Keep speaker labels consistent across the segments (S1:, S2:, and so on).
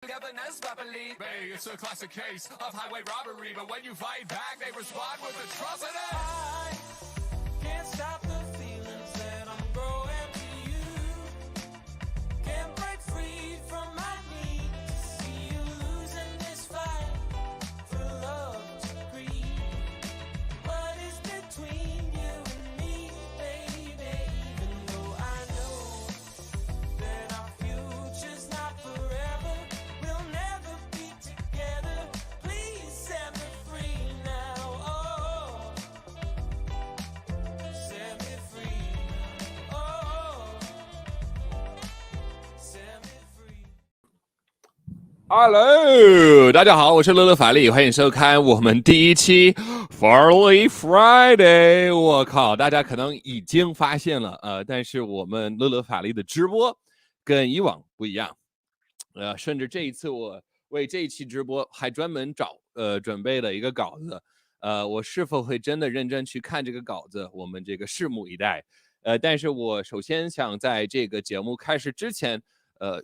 S1: It's a classic case of highway robbery, but when you fight back, they respond with atrocity. I can't stop the feelings that I'm growing to you. Can't break free from my need to see you losing this fight for love to breathe. What is between you and me, baby? Even though I know that our future's not forever, we'll never be together. Please set me free now. Oh, set me free now. Oh, set me free.
S2: Hello， 大家好，我是乐乐法力，欢迎收看我们第一期 Farley Friday。我靠，大家可能已经发现了，但是我们乐乐法力的直播跟以往不一样，甚至这一次我为这一期直播还专门准备了一个稿子，我是否会真的认真去看这个稿子，我们这个拭目以待。但是我首先想在这个节目开始之前，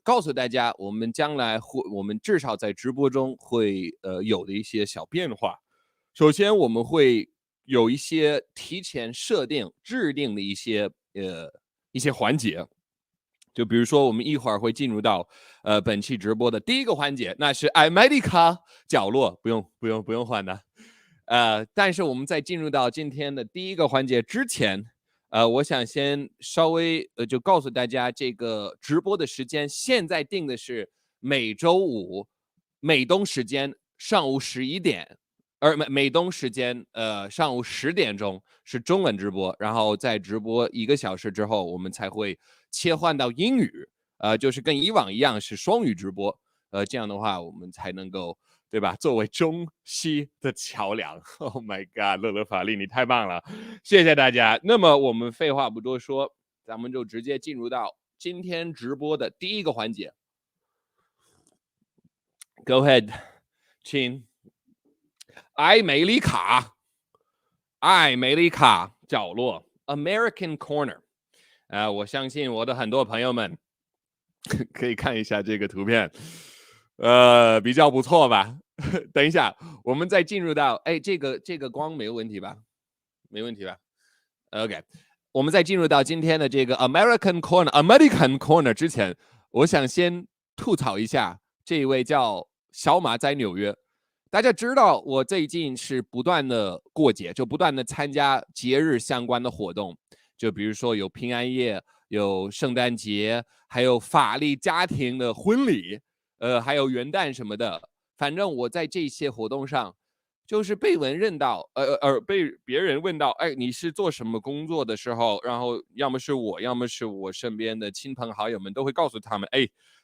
S2: 告诉大家，我们将来我们至少在直播中会有的一些小变化。首先，我们会有一些提前制定的一些环节，就比如说我们一会儿会进入到本期直播的第一个环节，那是 America 角落，不用换的。但是我们在进入到今天的第一个环节之前，我想先稍微就告诉大家，这个直播的时间现在定的是每周五美东时间上午11点，而美东时间上午10点钟是中文直播，然后在直播1个小时之后，我们才会切换到英语，就是跟以往一样是双语直播，这样的话我们才能够，对吧？作为中西的桥梁。Oh my god， 乐乐法力你太棒了，谢谢大家。那么我们废话不多说，咱们就直接进入到今天直播的第一个环节。Go ahead， 亲。艾美利卡角落 American Corner， 我相信我的很多朋友们可以看一下这个图片，比较不错吧？等一下，我们再进入到，这个光没有问题吧？没问题吧 ？OK， 我们再进入到今天的这个 American Corner 之前，我想先吐槽一下这一位叫小马在纽约。大家知道我最近是不断的过节，就不断的参加节日相关的活动，就比如说有平安夜，有圣诞节，还有法力家庭的婚礼，还有元旦什么的。反正我在这些活动上，就是被别人问到，你是做什么工作的时候，然后要么是我身边的亲朋好友们都会告诉他们，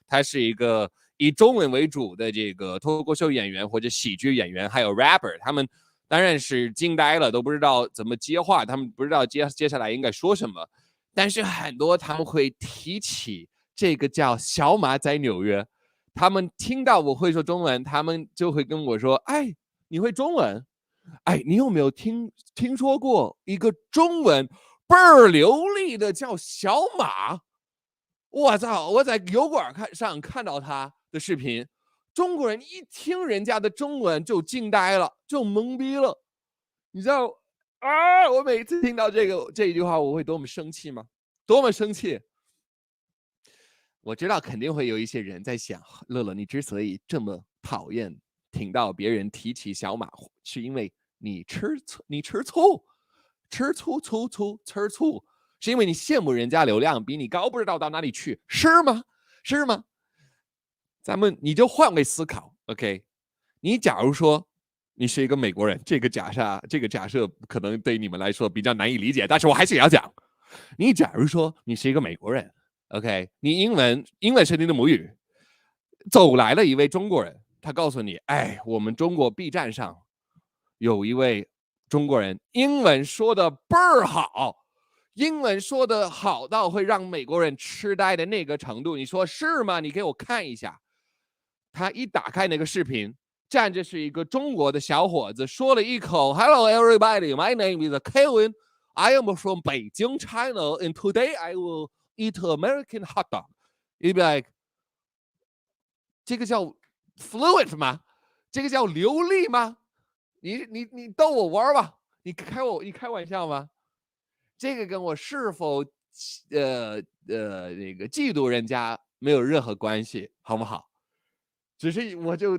S2: 他是一个以中文为主的这个脱口秀演员或者喜剧演员，还有 rapper， 他们当然是惊呆了，都不知道怎么接话，他们不知道接下来应该说什么。但是很多他们会提起这个叫小马在纽约，他们听到我会说中文，他们就会跟我说，你会中文？你有没有听说过一个中文倍儿流利的叫小马？我操！我在油管上看到他的视频，中国人一听人家的中文就惊呆了，就懵逼了。你知道我每次听到这一句话，我会多么生气吗？多么生气！我知道肯定会有一些人在想，乐乐，你之所以这么讨厌听到别人提起小马，是因为你吃醋，是因为你羡慕人家流量比你高，不知道到哪里去，是吗？你就换位思考 ，OK？ 你假如说你是一个美国人，这个假设可能对你们来说比较难以理解，但是我还是要讲。你假如说你是一个美国人 ，OK？ 你英文是你的母语，走来了一位中国人，他告诉你，我们中国 B 站上有一位中国人，英文说的倍儿好。英文说的好到会让美国人痴呆的那个程度，你说是吗？你给我看一下。他一打开那个视频，站着是一个中国的小伙子，说了一口 "Hello everybody, my name is Kevin. I am from Beijing, China, and today I will eat American hot dog." You'd be like， 这个叫 fluent 吗？这个叫流利吗？你逗我玩吧？你开玩笑吗？这个跟我是否那个嫉妒人家没有任何关系，好不好？只是我就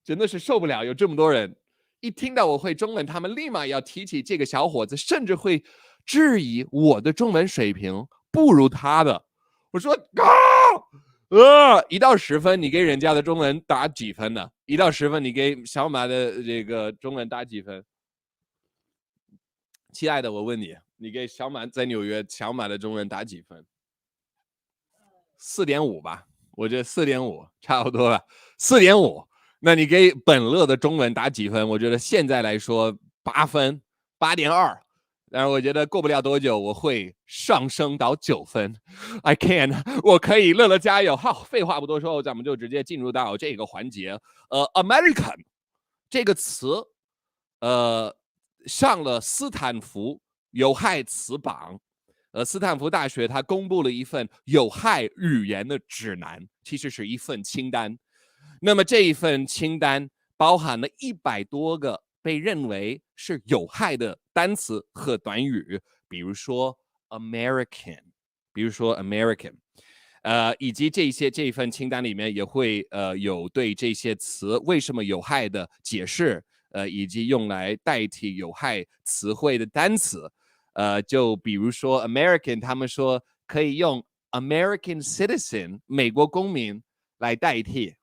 S2: 真的是受不了，有这么多人一听到我会中文，他们立马要提起这个小伙子，甚至会质疑我的中文水平不如他的。我说1到10分，你给人家的中文打几分呢？1到10分，你给小马的这个中文打几分？亲爱的，我问你，你给小马在纽约小马的中文打几分？4.5吧，我觉得4.5差不多吧，4.5。那你给本乐的中文打几分？我觉得现在来说8分，8.2。但是我觉得过不了多久，我会上升到9分。I can， 我可以，乐乐加油！好，废话不多说，咱们就直接进入到这个环节。American 这个词，上了斯坦福有害词榜。斯坦福大学它公布了一份有害语言的指南，其实是一份清单。那么这一份清单包含了100多个被认为是有害的单词和短语，比如说 American， 以及这一份清单里面也会有对这些词为什么有害的解释，以及用来代替有害词汇的单词。就比如说 American， 他们说可以用 American citizen 美国公民来代替。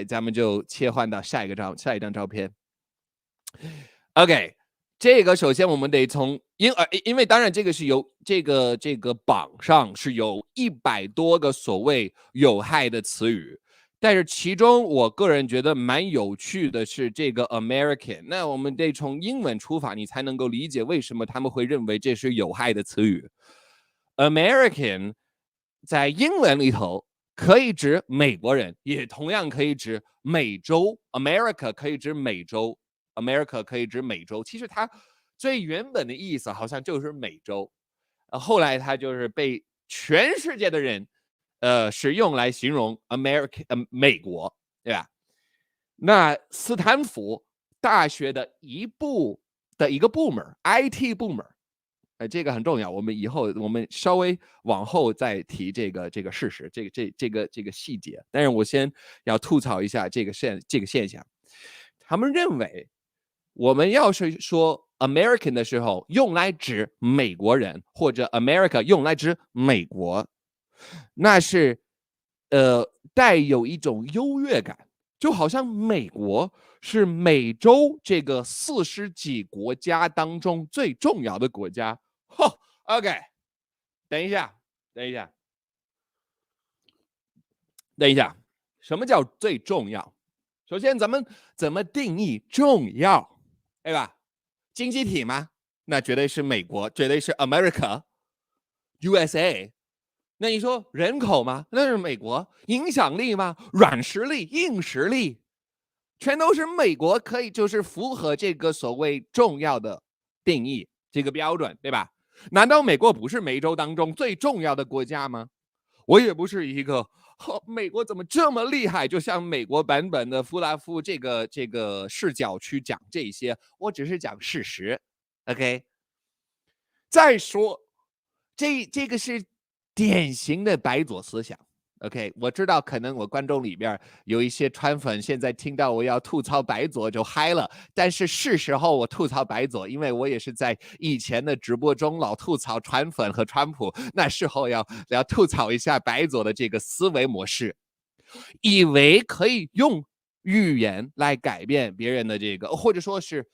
S2: 咱们就切换到下一张照片。OK， 这个首先我们得从因为当然这个是由这个榜上是有100多个所谓有害的词语，但是其中我个人觉得蛮有趣的是这个 American。那我们得从英文出发，你才能够理解为什么他们会认为这是有害的词语。American 在英文里头可以指美国人，也同样可以指美洲。America 可以指美洲 ，America 可以指美洲。其实它最原本的意思好像就是美洲，后来它就是被全世界的人使用来形容 America，美国，对吧？那斯坦福大学的一个部门 IT 部门。这个很重要，我们稍微往后再提这个事实，这个细节。但是我先要吐槽一下这个现象。他们认为我们要是说 American 的时候，用来指美国人，或者 America 用来指美国，那是带有一种优越感，就好像美国是美洲这个40几国家当中最重要的国家。OK， 等一下，什么叫最重要？首先，咱们怎么定义重要，对吧？经济体吗？那绝对是美国，绝对是 America，USA。那你说人口吗？那是美国。影响力吗？软实力、硬实力，全都是美国，可以就是符合这个所谓重要的定义，这个标准，对吧？难道美国不是美洲当中最重要的国家吗？我也不是一个美国怎么这么厉害，就像美国版本的弗拉夫这个视角去讲这些，我只是讲事实。OK， 再说这个是典型的白左思想。OK， 我知道可能我观众里边有一些川粉现在听到我要吐槽白左就嗨了，但是是时候我吐槽白左，因为我也是在以前的直播中老吐槽川粉和川普，那时候要吐槽一下白左的这个思维模式，以为可以用语言来改变别人的这个，或者说是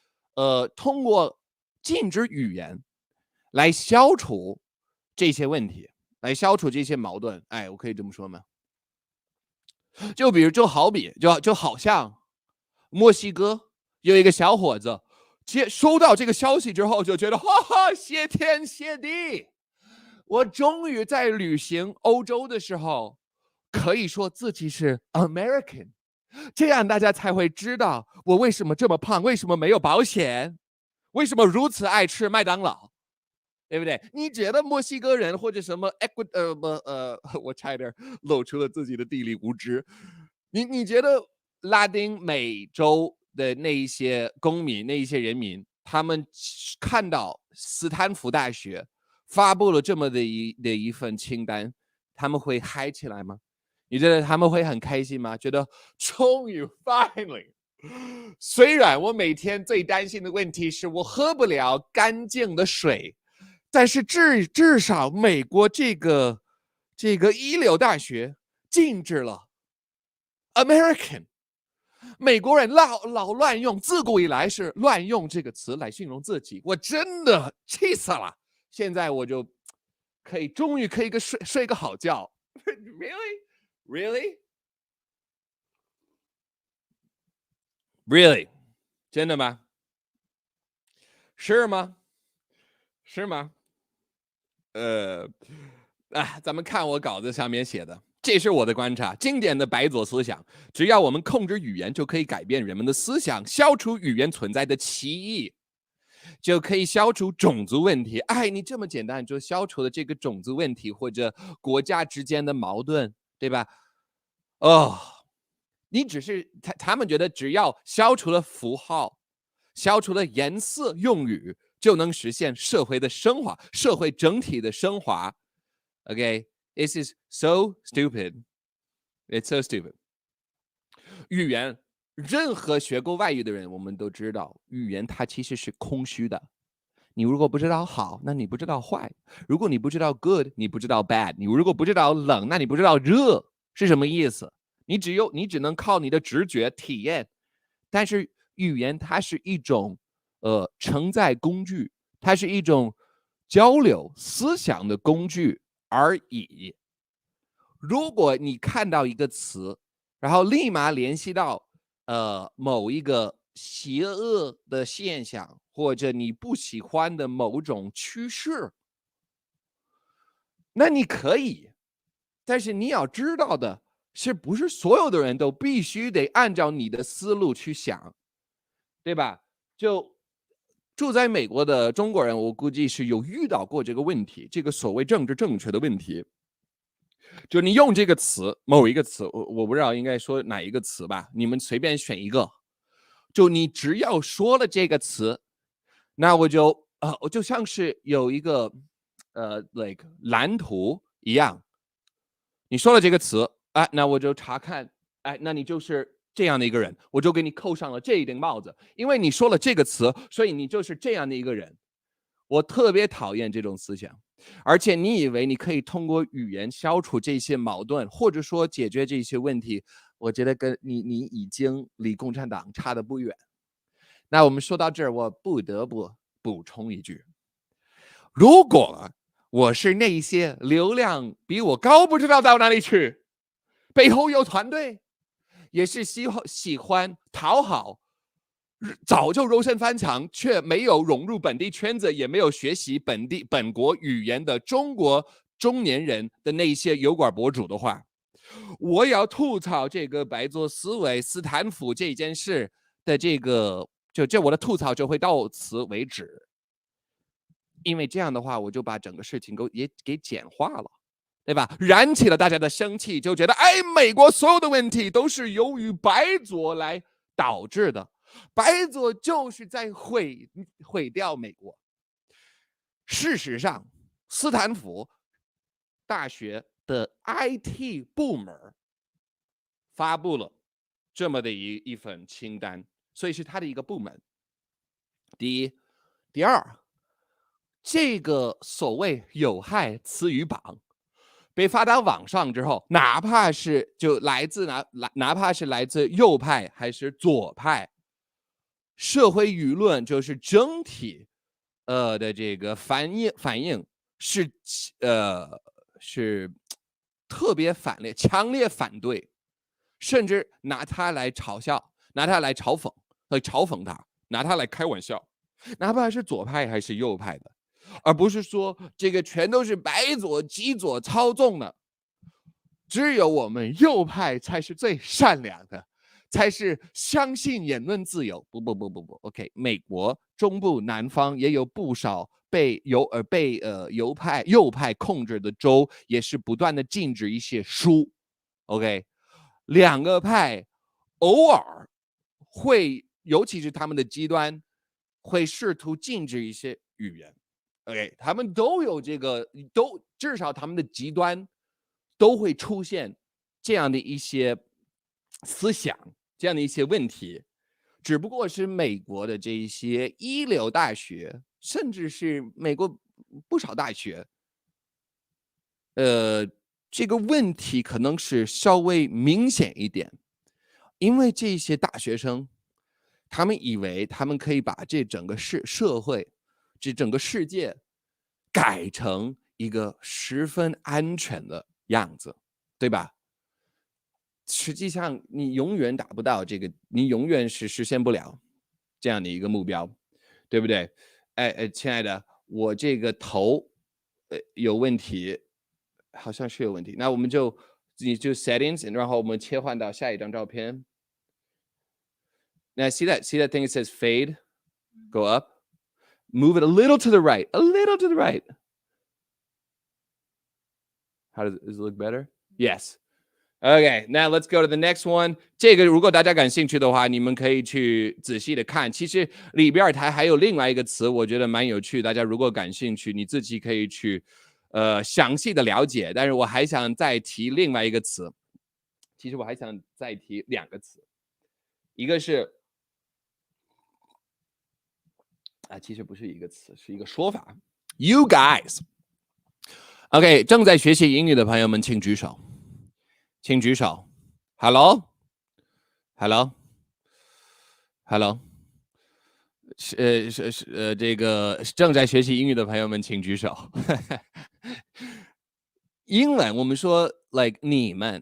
S2: 通过禁止语言来消除这些问题，来消除这些矛盾。我可以这么说吗？就好像墨西哥有一个小伙子收到这个消息之后就觉得谢天谢地，我终于在旅行欧洲的时候可以说自己是 American， 这样大家才会知道我为什么这么胖，为什么没有保险，为什么如此爱吃麦当劳，对不对？你觉得墨西哥人或者什么我差点露出了自己的地理无知。你觉得拉丁美洲的那一些公民、那一些人民，他们看到斯坦福大学发布了这么的一份清单，他们会嗨起来吗？你觉得他们会很开心吗？觉得终于 finally。虽然我每天最担心的问题是我喝不了干净的水，但是至少美国这个一流大学禁止了 American。美国人老乱用，自古以来是乱用这个词来形容自己，我真的气死了。现在我就终于可以睡个好觉。Really？ 真的吗？是吗？咱们看我稿子上面写的，这是我的观察。经典的白左思想，只要我们控制语言，就可以改变人们的思想，消除语言存在的歧义，就可以消除种族问题。你这么简单就消除了这个种族问题或者国家之间的矛盾，对吧？你只是他们觉得只要消除了符号，消除了颜色用语，就能实现社会的升华，社会整体的升华。Okay, this is so stupid. It's so stupid. 语言，任何学过外语的人，我们都知道，语言它其实是空虚的。你如果不知道好，那你不知道坏；如果你不知道 good， 你不知道 bad；你如果不知道冷，那你不知道热是什么意思。你只能靠你的直觉体验。但是语言它是一种承载工具，它是一种交流思想的工具而已。如果你看到一个词，然后立马联系到某一个邪恶的现象，或者你不喜欢的某种趋势，那你可以，但是你要知道的是，不是所有的人都必须得按照你的思路去想，对吧？就住在美国的中国人，我估计是有遇到过这个问题，这个所谓政治正确的问题。就你用这个词，某一个词，我不知道应该说哪一个词吧，你们随便选一个。就你只要说了这个词，那我就像是有一个like 蓝图一样。你说了这个词，那我就查看，那你就是这样的一个人，我就给你扣上了这一顶帽子，因为你说了这个词，所以你就是这样的一个人。我特别讨厌这种思想，而且你以为你可以通过语言消除这些矛盾，或者说解决这些问题，我觉得跟你已经离共产党差得不远。那我们说到这儿，我不得不补充一句，如果我是那些流量比我高不知道到哪里去，背后有团队，也是喜欢讨好，早就柔身翻墙，却没有融入本地圈子，也没有学习本国语言的中国中年人的那些油管博主的话，我要吐槽这个白左思维斯坦福这件事的这个，就我的吐槽就会到此为止。因为这样的话，我就把整个事情也给简化了，对吧？燃起了大家的生气，就觉得美国所有的问题都是由于白左来导致的，白左就是在毁掉美国。事实上，斯坦福大学的 IT 部门发布了这么的一份清单，所以是他的一个部门。第一，第二，这个所谓有害词语榜被发到网上之后，哪怕是哪怕是来自右派还是左派，社会舆论就是整体的这个反应是特别强烈反对，甚至拿它来嘲笑，拿它来嘲讽他，拿它来开玩笑，哪怕是左派还是右派的。而不是说这个全都是白左极左操纵的，只有我们右派才是最善良的，才是相信言论自由。不 OK， 美国中部南方也有不少被右派控制的州，也是不断的禁止一些书。OK， 两个派偶尔会，尤其是他们的极端，会试图禁止一些语言。OK， 他们都有这个，至少他们的极端都会出现这样的一些思想，这样的一些问题。只不过是美国的这一些一流大学，甚至是美国不少大学，这个问题可能是稍微明显一点，因为这些大学生，他们以为他们可以把这整个社会，这整个世界改成一个十分安全的样子，对吧？实际上你永远达不到这个，你永远是实现不了这样的一个目标，对不对？亲爱的，我这个头有问题，好像是有问题。那我们你就 settings， 然后我们切换到下一张照片。Now see that thing that says fade? Go up. Move it a little to the right. A little to the right. Does it look better? Yes. Okay, now let's go to the next one. 这个如果大家感兴趣的话，你们可以去仔细的看。其实里边它还有另外一个词，我觉得蛮有趣。大家如果感兴趣，你自己可以去详细的了解。但是我还想再提另外一个词。其实我还想再提2个词，一个是其实不是一个词，是一个说法。You guys. OK， 正在学习英语的朋友们，请举手。请举手 ，Hello， 这个正在学习英语的朋友们，请举手。英文我们说 like 你们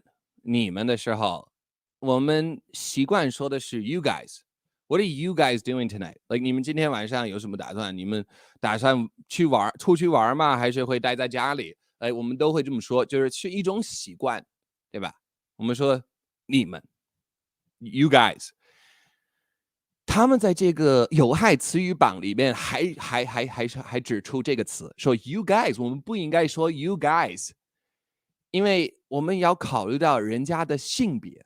S2: 的时候，我们习惯说的是 you guys。What are you guys doing tonight? Like 你们今天晚上有什么打算？你们打算出去玩吗？还是会待在家里？我们都会这么说，是一种习惯。对吧？我们说你们 ，you guys， 他们在这个有害词语榜里面还指出这个词，说 you guys， 我们不应该说 you guys， 因为我们要考虑到人家的性别，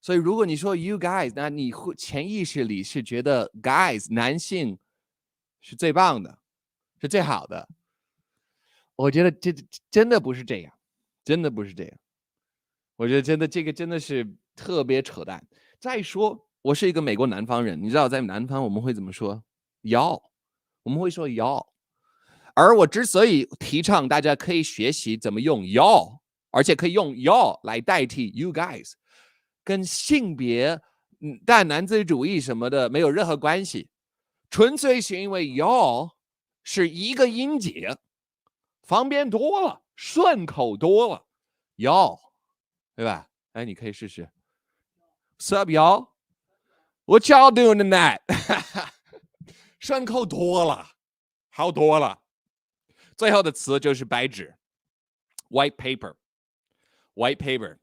S2: 所以如果你说 you guys， 那你会潜意识里是觉得 guys 男性是最棒的，是最好的。我觉得这真的不是这样，真的不是这样。我觉得这个真的是特别扯淡。再说，我是一个美国南方人，你知道在南方我们会怎么说？y'all，我们会说 y'all。而我之所以提倡大家可以学习怎么用 y'all， 而且可以用 y'all 来代替 you guys， 跟性别、大男子主义什么的没有任何关系，纯粹是因为 y'all 是一个音节，方便多了，顺口多了 y'all。对吧？你可以试试。What's up, y'all? What y'all doing tonight? 顺口多了，好多了。最后的词就是白纸 ，white paper。white paper，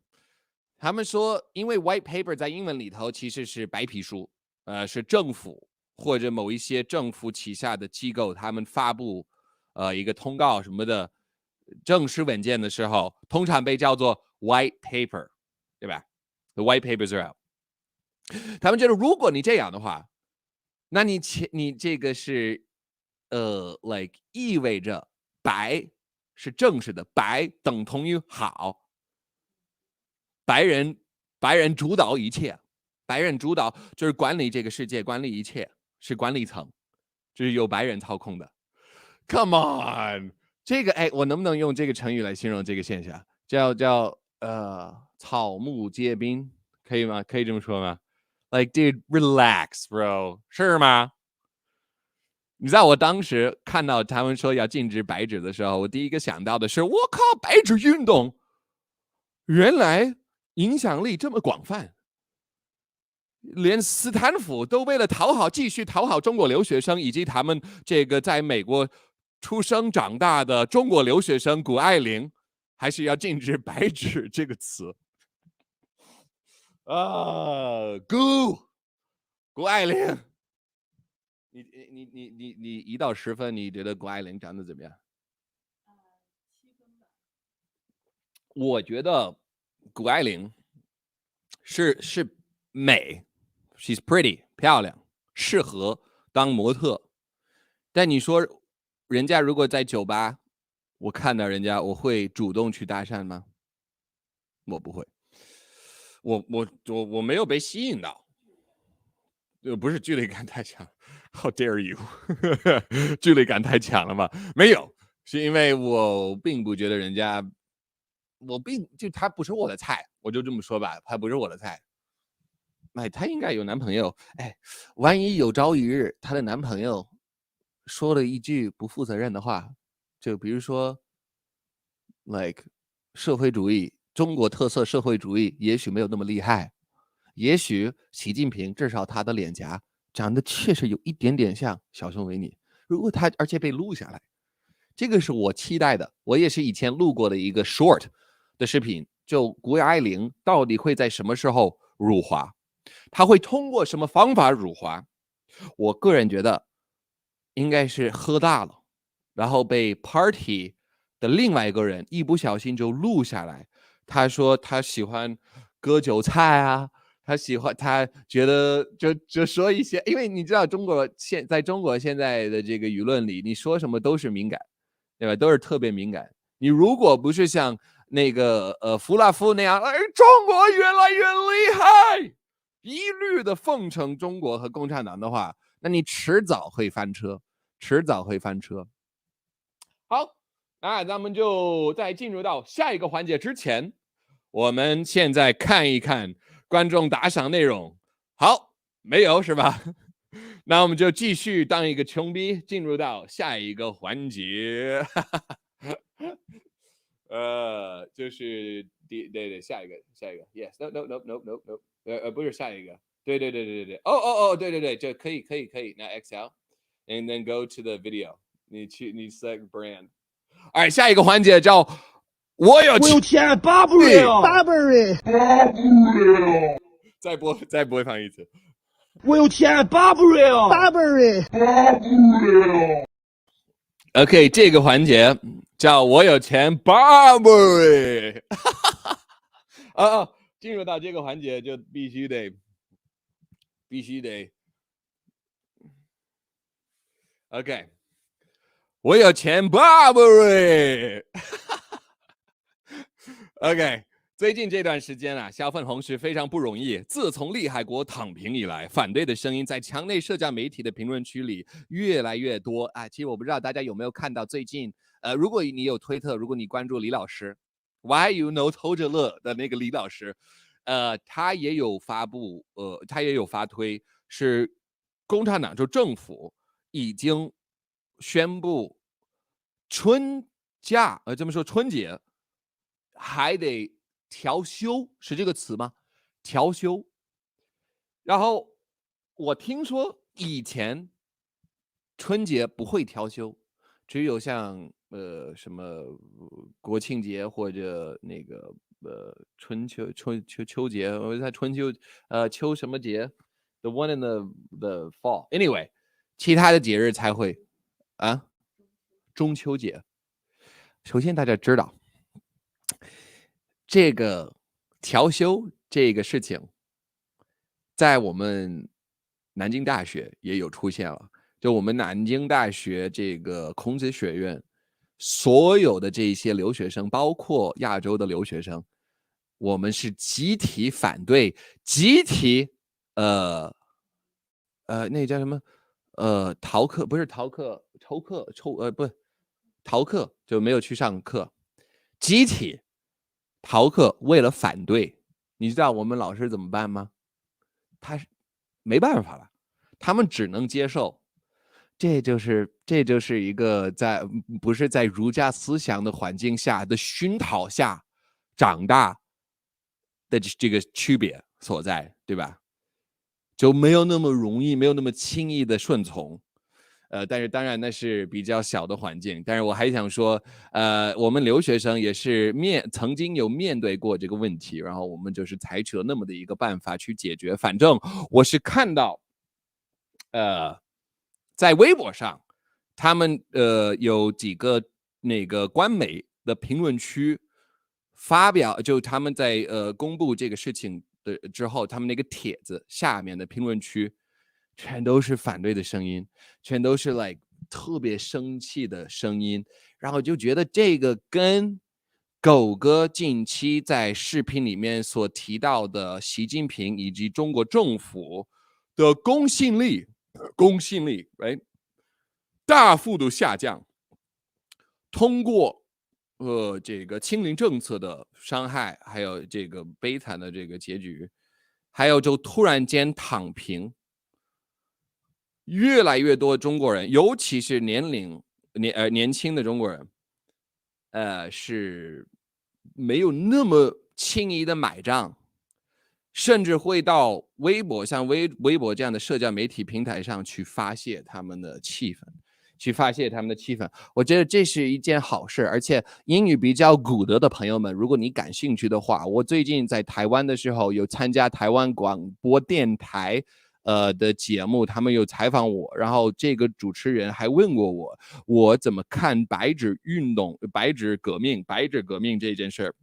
S2: 他们说，因为 white paper 在英文里头其实是白皮书，是政府或者某一些政府旗下的机构，他们发布一个通告什么的正式文件的时候，通常被叫做white paper， 对吧 ？The white papers are out。他们觉得，如果你这样的话，那你这个是like 意味着白是正式的，白等同于好，白人主导一切，白人主导就是管理这个世界，管理一切，是管理层，就是由白人操控的。Come on， 这个我能不能用这个成语来形容这个现象？叫草木皆兵，可以吗？可以这么说吗 ？Like dude, relax, bro， 是吗？你知道我当时看到他们说要禁止白纸的时候，我第一个想到的是，我靠，白纸运动原来影响力这么广泛，连斯坦福都为了继续讨好中国留学生以及他们这个在美国出生长大的中国留学生谷爱凌，还是要禁止白纸这个词谷爱凌。你1到10分，你觉得谷爱凌长得怎么样？7分吧。我觉得谷爱凌是美 ，she's pretty 漂亮，适合当模特。但你说人家如果在酒吧，我看到人家，我会主动去搭讪吗？我不会，我没有被吸引到，不是距离感太强 ，How dare you， 距离感太强了吗？没有，是因为我并不觉得人家，他不是我的菜，我就这么说吧，他不是我的菜。哎，她应该有男朋友，哎，万一有朝一日她的男朋友说了一句不负责任的话，就比如说 like 社会主义，中国特色社会主义也许没有那么厉害，也许习近平至少他的脸颊长得确实有一点点像小熊维尼，如果他而且被录下来，这个是我期待的。我也是以前录过的一个 short 的视频，就谷爱凌到底会在什么时候辱华，他会通过什么方法辱华？我个人觉得应该是喝大了，然后被 party 的另外一个人一不小心就录下来，他说他喜欢割韭菜啊，他觉得就说一些，因为你知道在中国现在的这个舆论里，你说什么都是敏感，对吧？都是特别敏感。你如果不是像那个弗拉夫那样，哎，中国越来越厉害，一律的奉承中国和共产党的话，那你迟早会翻车，迟早会翻车。好，那咱们就在进入到下一个环节之前，我们现在看一看观众打赏内容。好，没有是吧？那我们就继续当一个穷逼，进入到下一个环节。就是对，下一个 ，yes， no， 不是下一个，对，对，这可以，那 Excel，and then go to the video， 你 select brand， 哎，下一个环节叫我有钱
S3: Burberry，
S2: 再播放一次，
S3: 我有钱 Burberry。
S2: OK， 这个环节叫我有钱 Burberry。进入到这个环节就必须得 OK， 我有钱 Burberry。OK， 最近这段时间啊，小粉红是非常不容易。自从厉害国躺平以来，反对的声音在墙内社交媒体的评论区里越来越多啊。其实我不知道大家有没有看到最近，如果你有推特，如果你关注李老师 ，Why you know 偷着乐的那个李老师，他也有发布，他也有发推，是共产党就政府已经宣布春假，这么说春节还得调休，是这个词吗？调休。然后我听说以前春节不会调休，只有像什么国庆节或者那个秋节，我在春秋秋什么节 ，the one in the fall。Anyway， 其他的节日才会啊，中秋节。首先大家知道。这个调休这个事情，在我们南京大学也有出现了。就我们南京大学这个孔子学院，所有的这些留学生，包括亚洲的留学生，我们是集体反对，集体那叫什么逃课，不是逃课，抽课不逃课，就没有去上课，集体逃课，为了反对，你知道我们老师怎么办吗？他没办法了，他们只能接受。这就是一个不是在儒家思想的环境下的熏陶下长大的这个区别所在，对吧？就没有那么容易，没有那么轻易的顺从。但是当然那是比较小的环境，但是我还想说，我们留学生也是曾经有面对过这个问题，然后我们就是采取了那么的一个办法去解决。反正我是看到，在微博上，他们有几个那个官媒的评论区发表，就他们在公布这个事情的之后，他们那个帖子下面的评论区全都是反对的声音，全都是 like 特别生气的声音，然后就觉得这个跟狗哥近期在视频里面所提到的习近平以及中国政府的公信力 right 大幅度下降，通过这个清零政策的伤害，还有这个悲惨的这个结局，还有就突然间躺平，越来越多中国人，尤其是年轻的中国人，是没有那么轻易的买账，甚至会到微博像微博这样的社交媒体平台上去发泄他们的气氛。我觉得这是一件好事，而且英语比较古德的朋友们，如果你感兴趣的话，我最近在台湾的时候有参加台湾广播电台的节目，他们有采访我，然后这个主持人还问过我怎么看白纸革命这件事。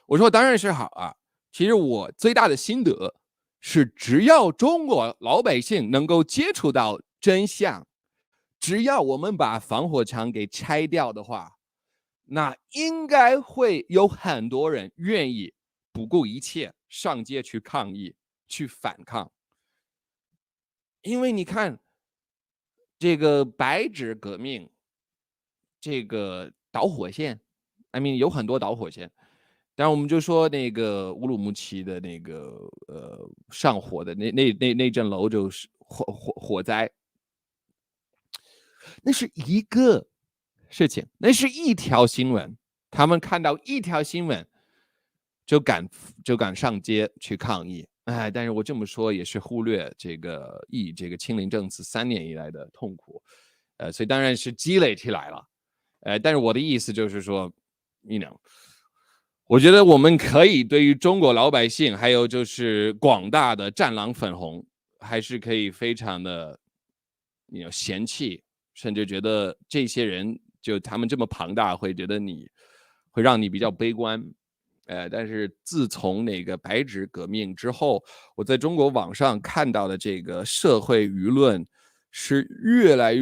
S2: 我说当然是好啊，其实我最大的心得是，只要中国老百姓能够接触到真相，只要我们把防火墙给拆掉的话，那应该会有很多人愿意不顾一切上街去抗议，去反抗。因为你看这个白纸革命，这个导火线 I mean 有很多导火线，当然我们就说那个乌鲁木齐的那个上火的那阵楼就是火灾，那是一个事情，那是一条新闻，他们看到一条新闻就敢上街去抗议。但是我这么说也是忽略这个清零政策3年以来的痛苦，所以当然是积累起来了。但是我的意思就是说 我觉得我们可以对于中国老百姓，还有就是广大的战狼粉红，还是可以非常的嫌弃，甚至觉得这些人就他们这么庞大，会让你比较悲观。但是自从那个白纸革命之后，我在中国网上看到的这个社会舆论是越来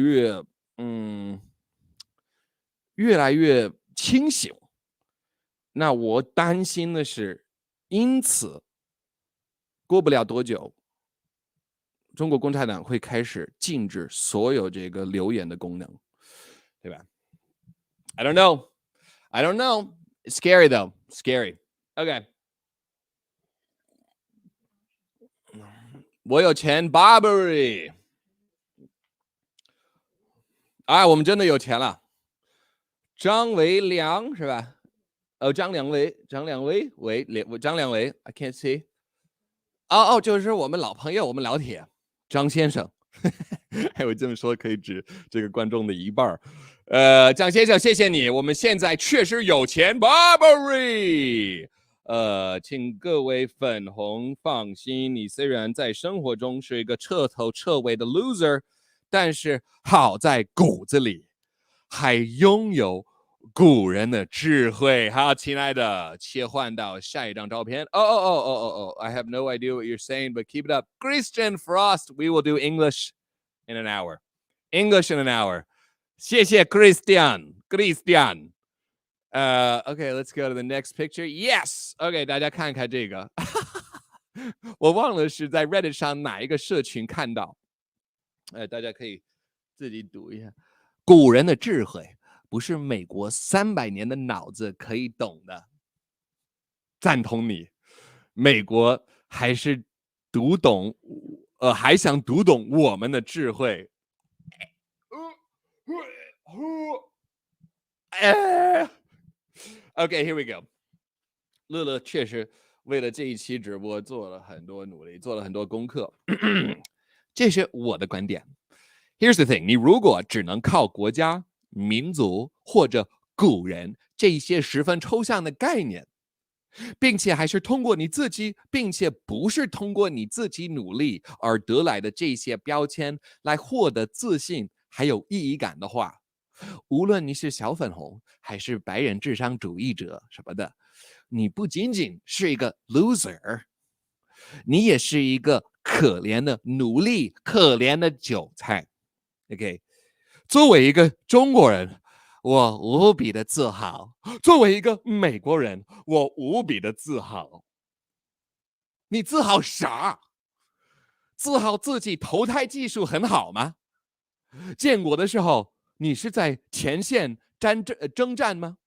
S2: 越清醒。那我担心的是，因此过不了多久，中国共产党会开始禁止所有这个留言的功能，对吧？ I don't know. It's scary though. Scary. Okay. 我有钱 Barbary。我们真的有钱了。张维良是吧？张良维 I can't see。就是我们老朋友，我们老铁张先生。还有这么说可以指这个观众的一半。张先生谢谢你，我们现在确实有钱 Barbary。请各位粉红放心，你虽然在生活中是一个彻头彻尾的 loser， 但是好在骨子里还拥有古人的智慧。好，亲爱的，切换到下一张照片。I have no idea what you're saying, but keep it up. Christian Frost, we will do English in an hour. English in an hour. 谢谢 Christian. Okay, let's go to the next picture. Yes. Okay, 大家看看这个。我忘了是在 Reddit 上哪一个社群看到。大家可以自己读一下。古人的智慧不是美国300年的脑子可以懂的。赞同你，美国还是还想读懂我们的智慧。Okay, here we go. 乐乐确实为了这一期直播做了很多努力，做了很多功课。这是我的观点。Here's the thing， 你如果只能靠国家、民族或者古人这些十分抽象的概念，并且还是通过你自己，并且不是通过你自己努力而得来的这些标签来获得自信还有意义感的话，无论你是小粉红还是白人至上主义者什么的，你不仅仅是一个 loser， 你也是一个可怜的奴隶，可怜的韭菜。OK， 作为一个中国人，我无比的自豪；作为一个美国人，我无比的自豪。你自豪啥？自豪自己投胎技术很好吗？建国的时候，你是在前线征战吗？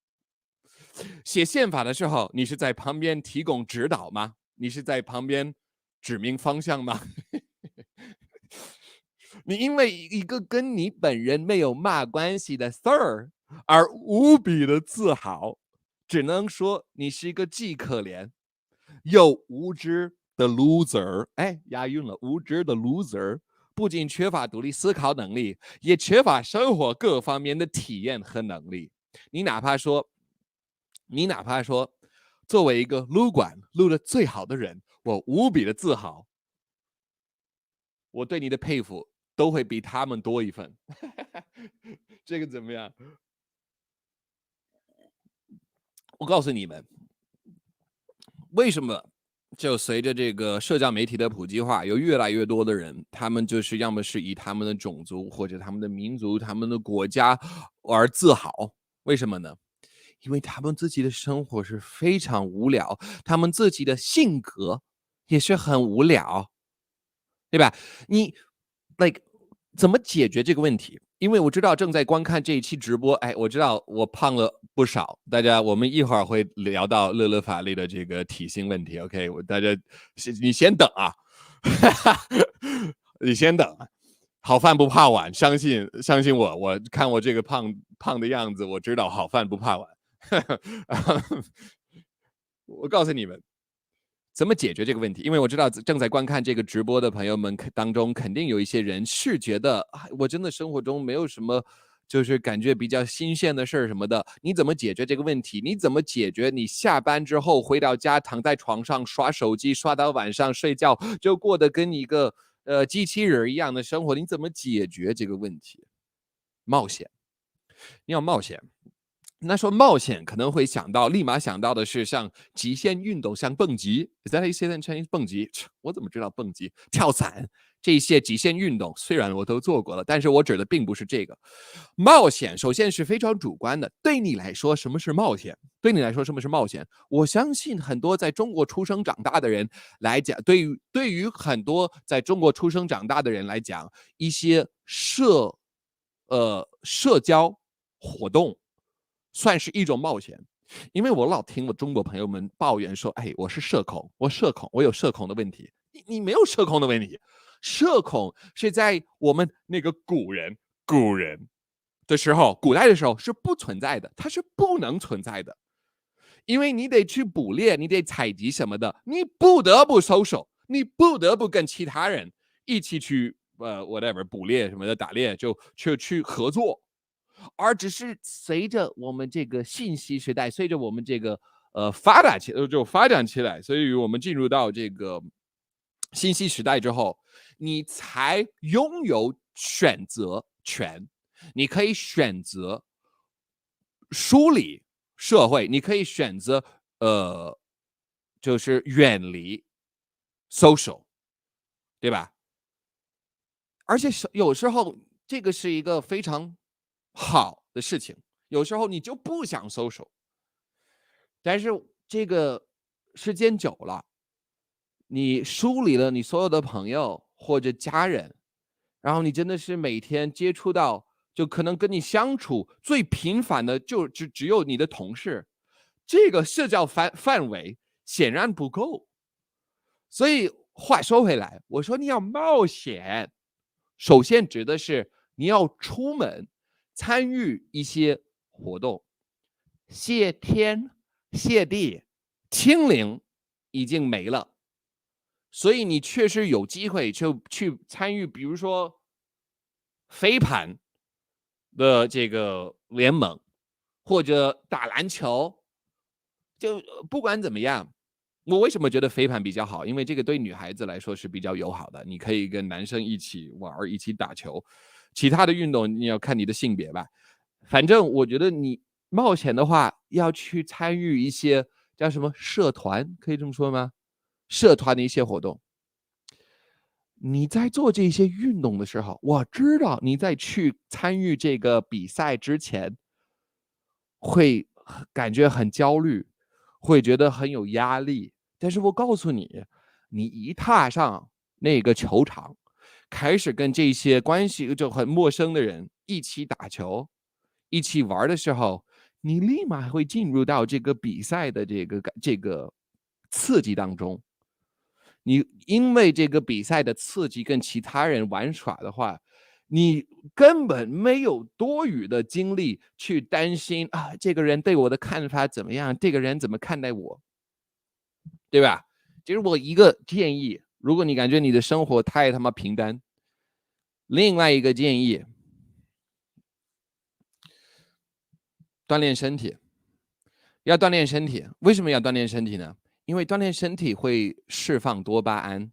S2: 写宪法的时候，你是在旁边提供指导吗？你是在旁边指明方向吗？你因为一个跟你本人没有嘛关系的事儿而无比的自豪，只能说你是一个既可怜又无知的 loser。 哎，押韵了，无知的 loser， 不仅缺乏独立思考能力，也缺乏生活各方面的体验和能力。你哪怕说作为一个撸管撸的最好的人，我无比的自豪，我对你的佩服都会比他们多一份。这个怎么样？我告诉你们，为什么就随着这个社交媒体的普及化，有越来越多的人，他们就是要么是以他们的种族或者他们的民族、他们的国家而自豪。为什么呢？因为他们自己的生活是非常无聊，他们自己的性格也是很无聊，对吧？你 like 怎么解决这个问题？因为我知道正在观看这一期直播，哎，我知道我胖了不少，大家我们一会儿会聊到乐法律的这个体型问题 ，OK， 大家你先等啊，你先等，好饭不怕晚，相信我，我看我这个胖的样子，我知道好饭不怕晚。我告诉你们怎么解决这个问题，因为我知道正在观看这个直播的朋友们当中，肯定有一些人是觉得我真的生活中没有什么就是感觉比较新鲜的事儿什么的。你怎么解决这个问题？你怎么解决你下班之后回到家躺在床上刷手机刷到晚上睡觉，就过得跟一个机器人一样的生活？你怎么解决这个问题？冒险，你要冒险。那说冒险可能会立马想到的是像极限运动，像蹦极。Is that how you say that in Chinese？ 蹦极，我怎么知道蹦极、跳伞这些极限运动？虽然我都做过了，但是我指的并不是这个。冒险首先是非常主观的，对你来说什么是冒险？我相信很多在中国出生长大的人来讲，对于很多在中国出生长大的人来讲，一些社交活动算是一种冒险。因为我老听我中国朋友们抱怨说，哎，我是社恐，我有社恐的问题。你没有社恐的问题，社恐是在我们那个古人的时候，古代的时候是不存在的，它是不能存在的。因为你得去捕猎，你得采集什么的，你不得不social，你不得不跟其他人一起去whatever 捕猎什么的，打猎就去合作。而只是随着我们这个信息时代，随着我们这个发展起来，所以我们进入到这个信息时代之后，你才拥有选择权，你可以选择梳理社会，你可以选择就是远离 social， 对吧？而且有时候这个是一个非常好的事情，有时候你就不想 social， 但是这个时间久了，你梳理了你所有的朋友或者家人，然后你真的是每天接触到，就可能跟你相处最频繁的就只有你的同事，这个社交范围显然不够。所以话说回来，我说你要冒险，首先指的是你要出门参与一些活动。谢天谢地，清零已经没了，所以你确实有机会就去参与，比如说飞盘的这个联盟，或者打篮球。就不管怎么样，我为什么觉得飞盘比较好？因为这个对女孩子来说是比较友好的，你可以跟男生一起玩，一起打球。其他的运动你要看你的性别吧。反正我觉得你冒险的话，要去参与一些叫什么社团，可以这么说吗？社团的一些活动。你在做这些运动的时候，我知道你在去参与这个比赛之前，会感觉很焦虑，会觉得很有压力。但是我告诉你，你一踏上那个球场，开始跟这些关系就很陌生的人一起打球，一起玩的时候，你立马会进入到这个比赛的这个刺激当中。你因为这个比赛的刺激跟其他人玩耍的话，你根本没有多余的精力去担心啊，这个人对我的看法怎么样，这个人怎么看待我，对吧？这是我一个建议。如果你感觉你的生活太他妈平淡，另外一个建议，锻炼身体。要锻炼身体，为什么要锻炼身体呢？因为锻炼身体会释放多巴胺，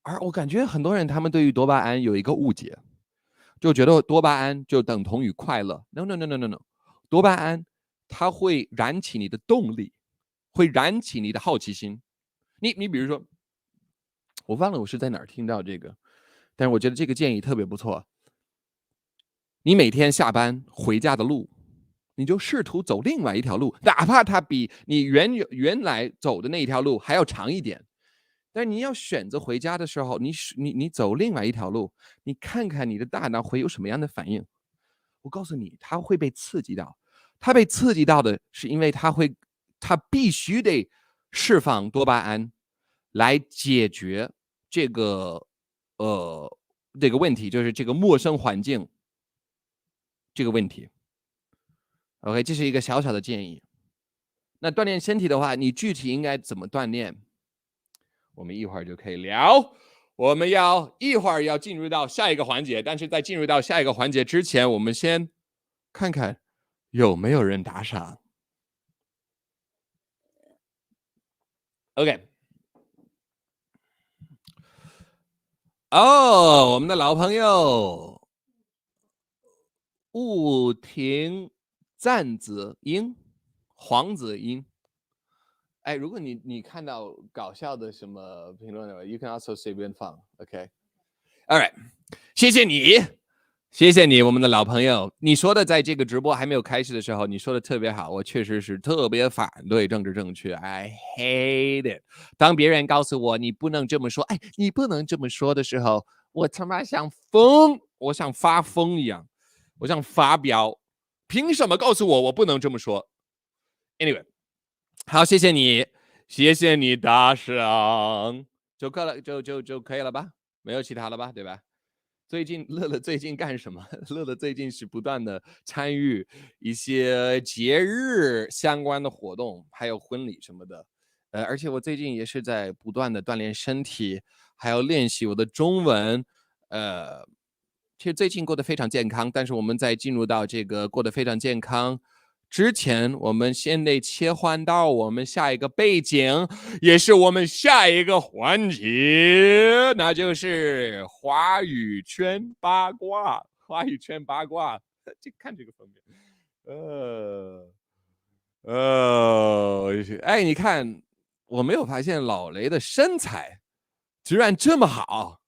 S2: 而我感觉很多人他们对于多巴胺有一个误解，就觉得多巴胺就等同于快乐。No no no no no no， 多巴胺它会燃起你的动力，会燃起你的好奇心。你比如说，我忘了我是在哪儿听到这个，但是我觉得这个建议特别不错。你每天下班回家的路，你就试图走另外一条路，哪怕它比你原来走的那一条路还要长一点，但你要选择回家的时候，你走另外一条路，你看看你的大脑会有什么样的反应。我告诉你，它会被刺激到。它被刺激到的是因为它必须得释放多巴胺来解决这个问题，就是这个陌生环境这个问题。OK， 这是一个小小的建议。那锻炼身体的话，你具体应该怎么锻炼？我们一会儿就可以聊。我们一会儿要进入到下一个环节，但是在进入到下一个环节之前，我们先看看有没有人打赏。OK， 我们的老朋友雾庭赞子英、黄子英。哎，如果你看到搞笑的什么评论的话 ，you can also 随便放 ，OK。All right， 谢谢你，我们的老朋友。你说的在这个直播还没有开始的时候，你说的特别好，我确实是特别反对政治正确 ，I hate it。当别人告诉我你不能这么说，哎，你不能这么说的时候，我他妈想疯，我像发疯一样，我想发飙，凭什么告诉我不能这么说 ？Anyway。好，谢谢你打赏，就可以了吧？没有其他了吧？对吧？最近乐乐最近干什么？乐乐最近是不断的参与一些节日相关的活动，还有婚礼什么的。而且我最近也是在不断的锻炼身体，还有练习我的中文。其实最近过得非常健康，但是我们在进入到这个过得非常健康之前，我们先得切换到我们下一个背景，也是我们下一个环节，那就是华语圈八卦。华语圈八卦，看这个封面，哎，你看，我没有发现老雷的身材居然这么好，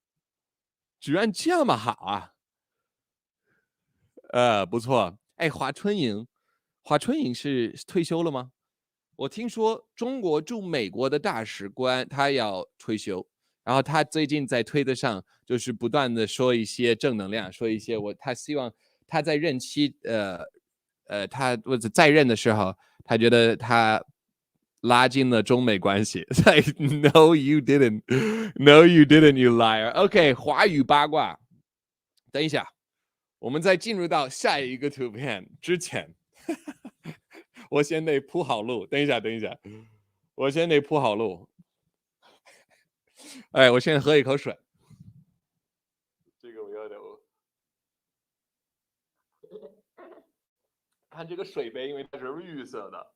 S2: 啊！不错。哎，华春莹是退休了吗？我听说中国驻美国的大使馆他要退休，然后他最近在推特上就是不断的说一些正能量，说一些他希望他在任期他在任的时候，他觉得他拉近了中美关系。No you didn't, no you didn't, you liar. OK， 华语八卦。等一下，我们在进入到下一个图片之前。我先得铺好路，等一下，我先得铺好路。哎，我先喝一口水。这个我有点看这个水杯，因为它是绿色的。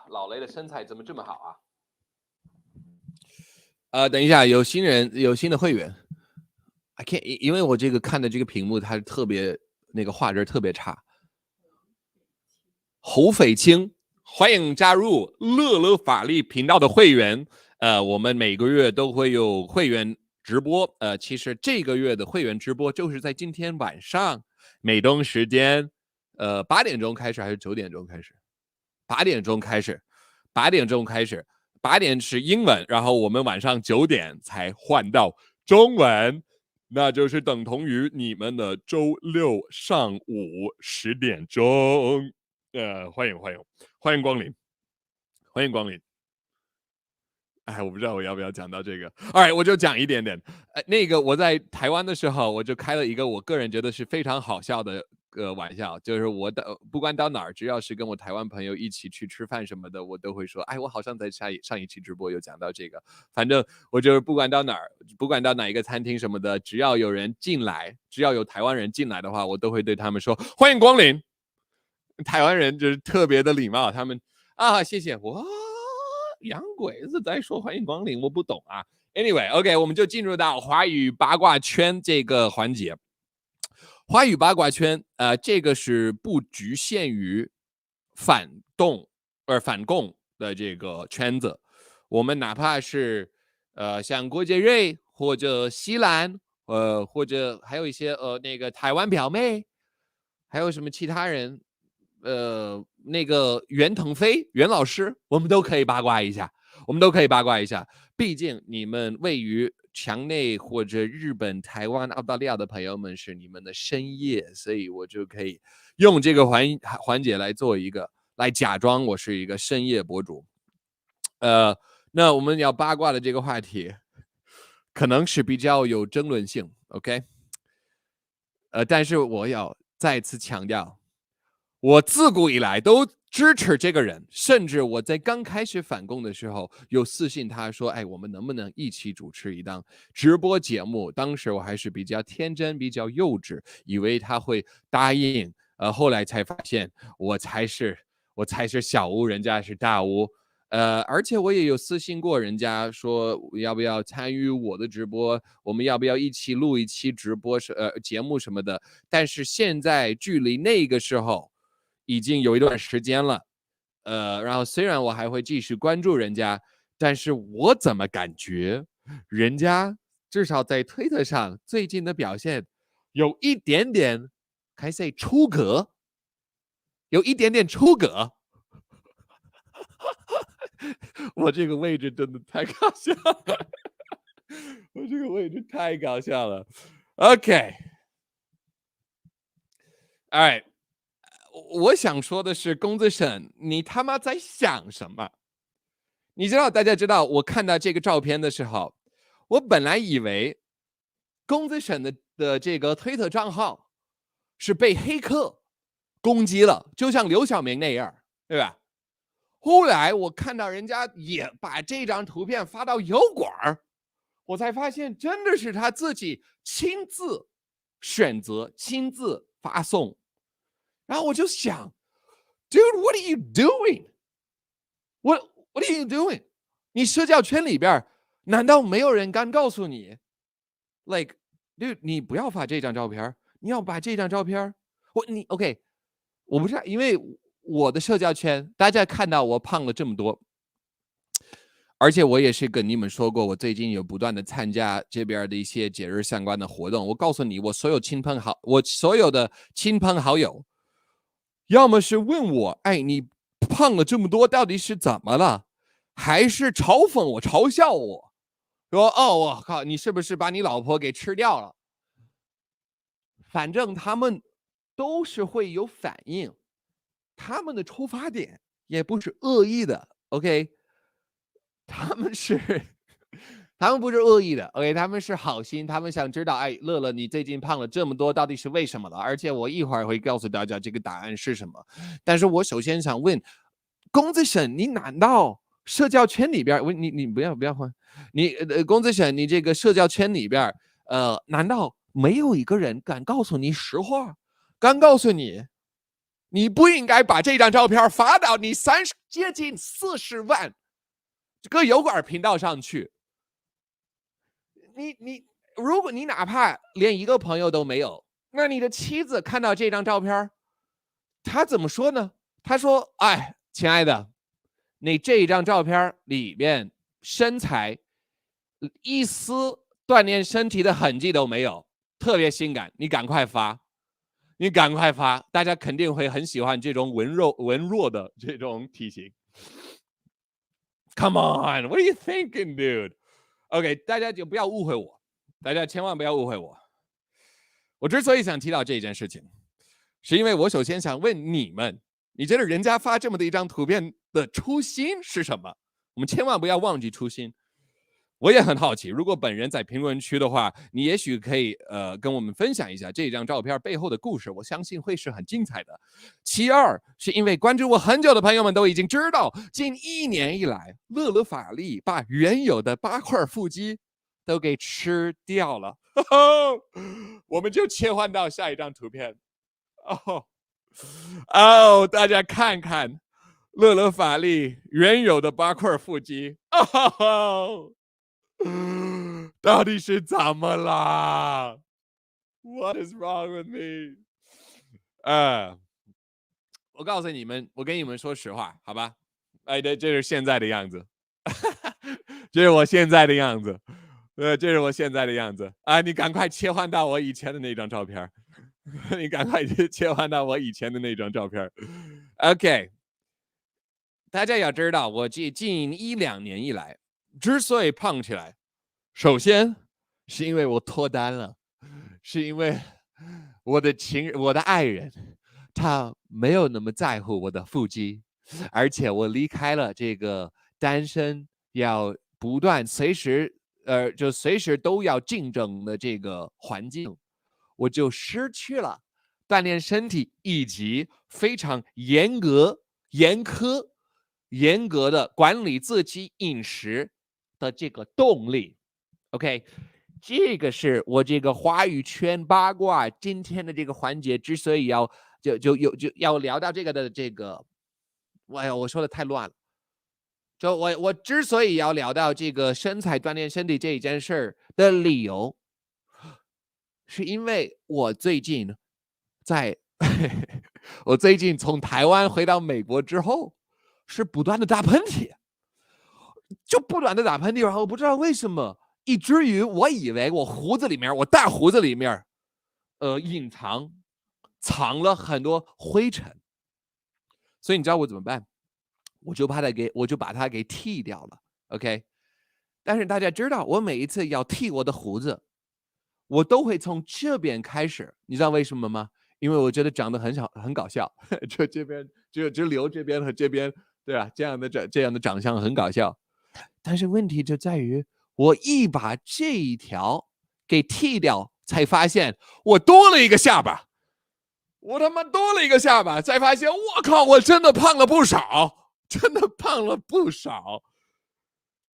S2: 老雷的身材怎么这么好啊？等一下，有新的会员。I can't， 因为我这个看的这个屏幕它特别那个画质特别差。侯斐清，欢迎加入乐乐法律频道的会员。我们每个月都会有会员直播。其实这个月的会员直播就是在今天晚上美东时间8点钟开始还是9点钟开始？8点钟开始，8点钟开始，8点是英文，然后我们晚上9点才换到中文，那就是等同于你们的周六上午10点钟。欢迎光临，欢迎光临。哎，我不知道我要不要讲到这个。Alright， 我就讲一点点。那个我在台湾的时候，我就开了一个我个人觉得是非常好笑的玩笑，就是不管到哪儿，只要是跟我台湾朋友一起去吃饭什么的，我都会说，哎，我好像在上一期直播有讲到这个。反正我就是不管到哪儿，不管到哪一个餐厅什么的，只要有人进来，只要有台湾人进来的话，我都会对他们说欢迎光临。台湾人就是特别的礼貌，他们谢谢我。洋鬼子在说欢迎光临，我不懂啊。Anyway， OK， 我们就进入到华语八卦圈这个环节。华语八卦圈，这个是不局限于反共的这个圈子。我们哪怕是像郭杰瑞或者西兰，或者还有一些那个台湾表妹，还有什么其他人。那个袁腾飞袁老师，我们都可以八卦一下，毕竟你们位于墙内或者日本、台湾、澳大利亚的朋友们是你们的深夜，所以我就可以用这个环节来假装我是一个深夜博主。那我们要八卦的这个话题，可能是比较有争论性 ，OK？但是我要再次强调。我自古以来都支持这个人，甚至我在刚开始反共的时候，有私信他说：“哎，我们能不能一起主持一档直播节目？”当时我还是比较天真、比较幼稚，以为他会答应。后来才发现我才是小巫，人家是大巫。而且我也有私信过人家说要不要参与我的直播，我们要不要一起录一期直播节目什么的。但是现在距离那个时候。已经有一段时间了，然后虽然我还会继续关注人家，但是我怎么感觉人家至少在推特上最近的表现有一点点还是出格，我这个位置真的太搞笑了，我这个位置太搞笑了。OK， Alright。我想说的是，公子沈，你他妈在想什么？大家知道，我看到这个照片的时候，我本来以为公子沈的这个推特账号是被黑客攻击了，就像刘晓明那样，对吧？后来我看到人家也把这张图片发到油管，我才发现真的是他自己亲自选择、亲自发送。然后我就想 ，Dude, what are you doing? What are you doing? 你社交圈里边难道没有人敢告诉你 ，like, dude, 你不要发这张照片，你要把这张照片，OK， 我不知道，因为我的社交圈，大家看到我胖了这么多，而且我也是跟你们说过，我最近有不断的参加这边的一些节日相关的活动。我告诉你，我所有的亲朋好友。要么是问我，哎，你胖了这么多，到底是怎么了？还是嘲讽我、嘲笑我，说我靠，你是不是把你老婆给吃掉了？反正他们都是会有反应，他们的出发点也不是恶意的 ，OK？ 他们不是恶意的 ，OK？ 他们是好心，他们想知道，哎，乐乐，你最近胖了这么多，到底是为什么了？而且我一会儿会告诉大家这个答案是什么。但是我首先想问，公子沈，你难道社交圈里边，你不要换，你公子沈，你这个社交圈里边，难道没有一个人敢告诉你实话？敢告诉你，你不应该把这张照片发到你接近40万这个油管频道上去？如果你哪怕连一个朋友都没有，那你的妻子看到这张照片，她怎么说呢？她说：“哎，亲爱的，你这一张照片里面身材一丝锻炼身体的痕迹都没有，特别性感，你赶快发。”你赶快发，大家肯定会很喜欢这种文弱的这种体型。Come on, what are you thinking, dude? OK， 大家就不要误会我，大家千万不要误会我。我之所以想提到这件事情，是因为我首先想问你们，你觉得人家发这么的一张图片的初心是什么？我们千万不要忘记初心。我也很好奇，如果本人在评论区的话，你也许可以跟我们分享一下这张照片背后的故事，我相信会是很精彩的。其二，是因为关注我很久的朋友们都已经知道，近1年以来，乐法利把原有的8块腹肌都给吃掉了。我们就切换到下一张图片。大家看看乐法利原有的8块腹肌。到底是怎么啦 ？What is wrong with me？ 我告诉你们，我跟你们说实话，好吧？哎，这是现在的样子，这是我现在的样子，这是我现在的样子啊！你赶快切换到我以前的那张照片，你赶快切换到我以前的那张照片。OK， 大家要知道，我近1-2年以来。之所以胖起来，首先是因为我脱单了，是因为我的爱人，他没有那么在乎我的腹肌，而且我离开了这个单身要不断随时都要竞争的这个环境，我就失去了锻炼身体以及非常严格的管理自己饮食的这个动力。 OK， 这个是我这个华语圈八卦今天的这个环节之所以要聊到这个的这个，我说的太乱了，就我之所以要聊到这个身材锻炼身体这一件事的理由，是因为我最近我最近从台湾回到美国之后，是不断的打喷嚏，然后不知道为什么，以至于我以为我大胡子里面，藏了很多灰尘，所以你知道我怎么办？我就把它给剃掉了。OK， 但是大家知道，我每一次要剃我的胡子，我都会从这边开始，你知道为什么吗？因为我觉得长得很搞笑，就这边就留这边和这边，对吧？这样的长相很搞笑。但是问题就在于，我一把这一条给剃掉，才发现我多了一个下巴。我他妈多了一个下巴，才发现我靠，我真的胖了不少，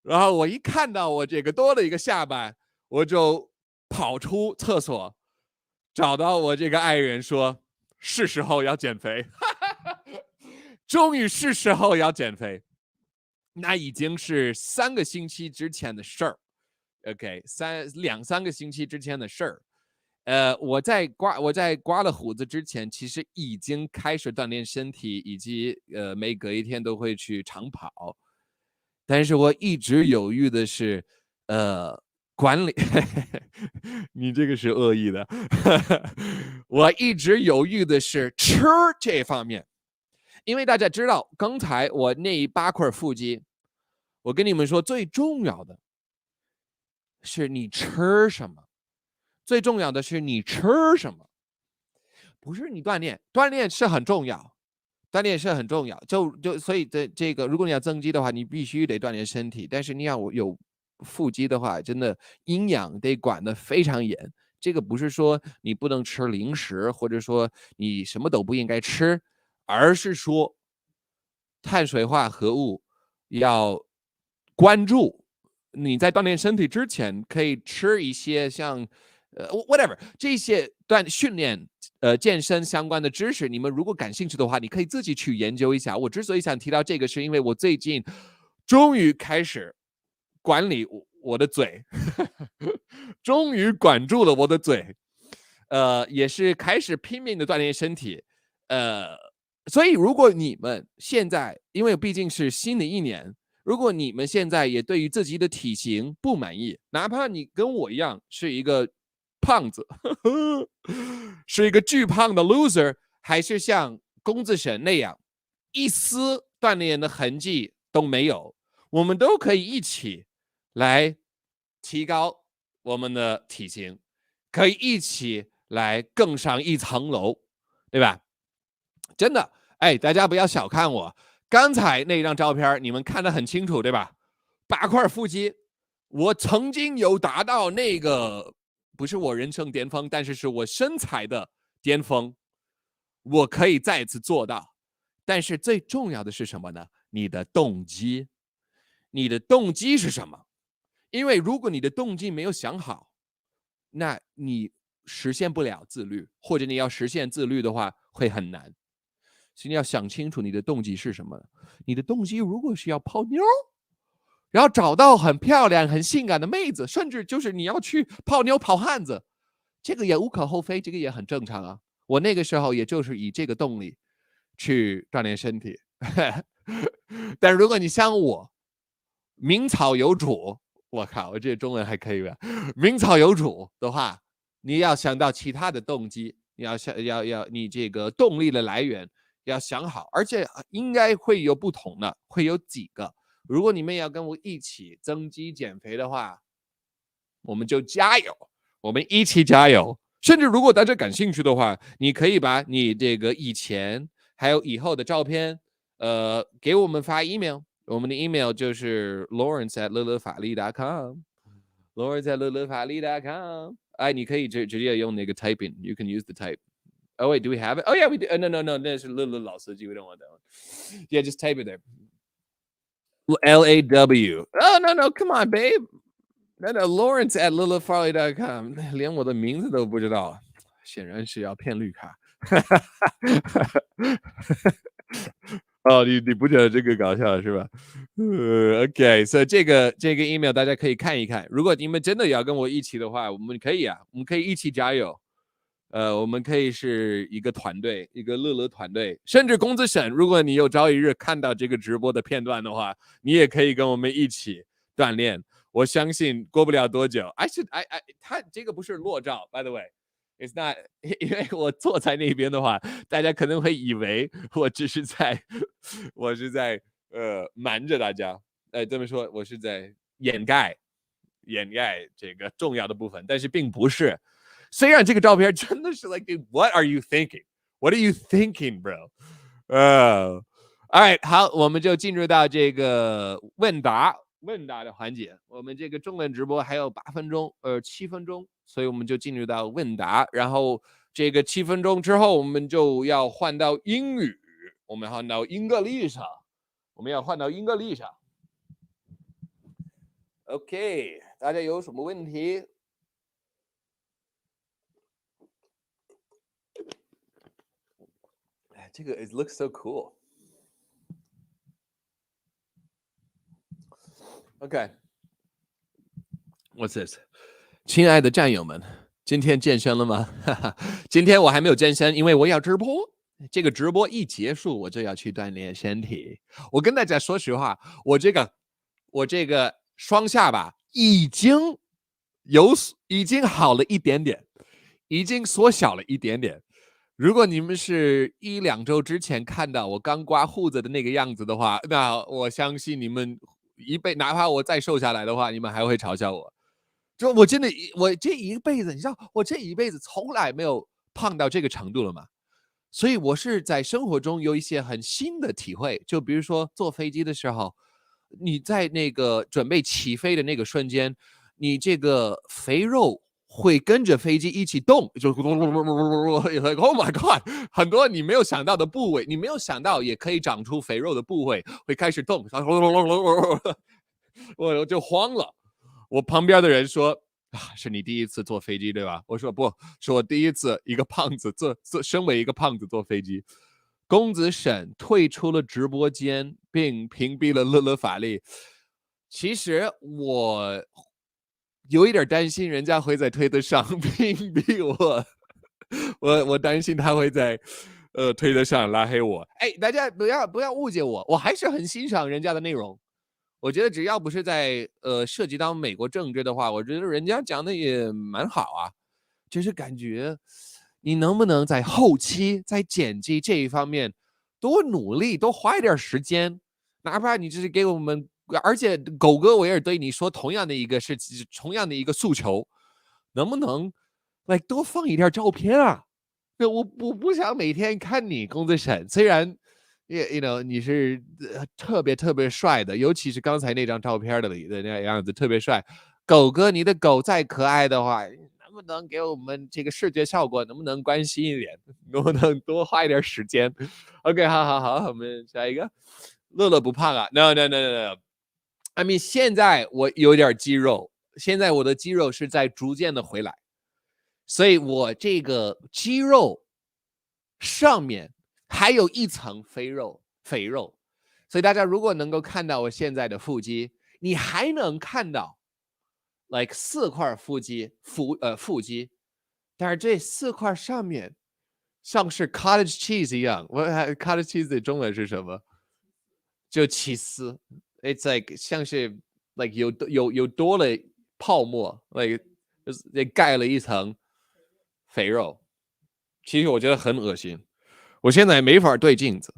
S2: 然后我一看到我这个多了一个下巴，我就跑出厕所，找到我这个爱人说，是时候要减肥。终于是时候要减肥。那已经是3个星期之前的事儿。OK， 2-3个星期之前的事儿。我在刮了胡子之前，其实已经开始锻炼身体，以及每隔一天都会去长跑。但是我一直犹豫的是，管理，你这个是恶意的。我一直犹豫的是吃这方面，因为大家知道，刚才我那8块腹肌，我跟你们说，最重要的是你吃什么。最重要的是你吃什么，不是你锻炼。锻炼是很重要，所以这个，如果你要增肌的话，你必须得锻炼身体。但是你要有腹肌的话，真的营养得管得非常严。这个不是说你不能吃零食，或者说你什么都不应该吃，而是说碳水化合物要关注。你在锻炼身体之前，可以吃一些像whatever 这些训练健身相关的知识，你们如果感兴趣的话，你可以自己去研究一下。我之所以想提到这个，是因为我最近终于开始管理我的嘴，终于管住了我的嘴，也是开始拼命的锻炼身体，所以如果你们现在，因为毕竟是新的一年，如果你们现在也对于自己的体型不满意，哪怕你跟我一样是一个胖子，是一个巨胖的 loser， 还是像公子沈那样一丝锻炼的痕迹都没有，我们都可以一起来提高我们的体型，可以一起来更上一层楼，对吧？真的，哎，大家不要小看我，刚才那张照片你们看得很清楚，对吧？8块腹肌，我曾经有达到那个，不是我人生巅峰，但是是我身材的巅峰，我可以再次做到。但是最重要的是什么呢？你的动机，你的动机是什么？因为如果你的动机没有想好，那你实现不了自律，或者你要实现自律的话会很难。所以你要想清楚你的动机是什么。你的动机如果是要泡妞，然后找到很漂亮很性感的妹子，甚至就是你要去泡妞泡汉子，这个也无可厚非，这个也很正常啊。我那个时候也就是以这个动力去锻炼身体。但如果你像我名草有主，我靠，我这中文还可以吧？名草有主的话，你要想到其他的动机，你要你这个动力的来源要想好，而且应该会有不同的，会有几个。如果你们要跟我一起增肌减肥的话，我们就加油，我们一起加油。甚至如果大家感兴趣的话，你可以把你这个以前还有以后的照片，给我们发 email。我们的 email 就是 lawrence@lelefarli.com，lawrence@lelefarli.com。哎，你可以直接用那个 typing， you can use the type. Oh wait, do we have it? Oh yeah, we do. No, 那是LeLe老司机 we don't want that one. Yeah, just type it there. LAW. Oh no, come on, babe. No, Lawrence@lelefarli.com， 连我的名字都不知道，显然是要骗绿卡。哦，你不觉得这个搞笑是吧？OK， 所以这个 email 大家可以看一看。如果你们真的要跟我一起的话，我们可以一起加油。我们可以是一个团队，一个LeLe团队，甚至公子沈，如果你有朝一日看到这个直播的片段的话，你也可以跟我们一起锻炼。我相信过不了多久。他这个不是裸照 ，by the way。It's not， 因为我坐在那边的话，大家可能会以为我是在瞒着大家，这么说我是在掩盖这个重要的部分，但是并不是。虽然这个照片真的是 like what are you thinking? What are you thinking, bro? All right， 好，我们就进入到这个问答的环节。我们这个中文直播还有7分钟，所以我们就进入到问答。然后这个7分钟之后，我们就要换到英语，我们要换到英格丽莎。OK， 大家有什么问题？这个 it looks so cool. OK, what's this? 亲爱的战友们，今天健身了吗？今天我还没有健身，因为我要直播。这个直播一结束，我就要去锻炼身体。我跟大家说实话，我这个双下巴已经好了一点点，已经缩小了一点点。如果你们是1-2周之前看到我刚刮胡子的那个样子的话，那我相信你们哪怕我再瘦下来的话，你们还会嘲笑我。就我真的，我这一辈子，你知道，我这一辈子从来没有胖到这个程度了嘛。所以我是在生活中有一些很新的体会，就比如说坐飞机的时候，你在那个准备起飞的那个瞬间，你这个肥肉会跟着飞机一起动，就 Oh my God， 很多你没有想到的部位，你没有想到也可以长出肥肉的部位会开始动，我就慌了。我旁边的人说是你第一次坐飞机对吧？我说不是，我第一次一个胖子身为一个胖子坐飞机。公子沈退出了直播间并屏蔽了乐乐法力。其实我有一点担心人家会在推特上屏蔽我担心他会在推特上拉黑我。哎，大家不要误解我，我还是很欣赏人家的内容。我觉得只要不是在涉及到美国政治的话，我觉得人家讲的也蛮好啊。就是感觉你能不能在后期在剪辑这一方面多努力，多花一点时间，哪怕你只是给我们，而且狗哥我也是对你说同样的一个诉求，能不能多放一点照片啊？我不想每天看你公子沈，虽然you know 你是特别特别帅的，尤其是刚才那张照片的那样子特别帅。狗哥，你的狗再可爱的话，能不能给我们这个视觉效果能不能关心一点？能不能多花一点时间 ？OK， 好，我们下一个。乐乐不胖啊 ？No。I mean， 现在我有点肌肉，现在我的肌肉是在逐渐的回来，所以我这个肌肉上面还有一层肥肉，所以大家如果能够看到我现在的腹肌，你还能看到 4块腹肌，但是这4块上面像是 cottage cheese 一样，cottage cheese 的中文是什么？就起司 ，it's像是有多了泡沫，就是盖了一层肥肉。其实我觉得很恶心，我现在没法对镜子。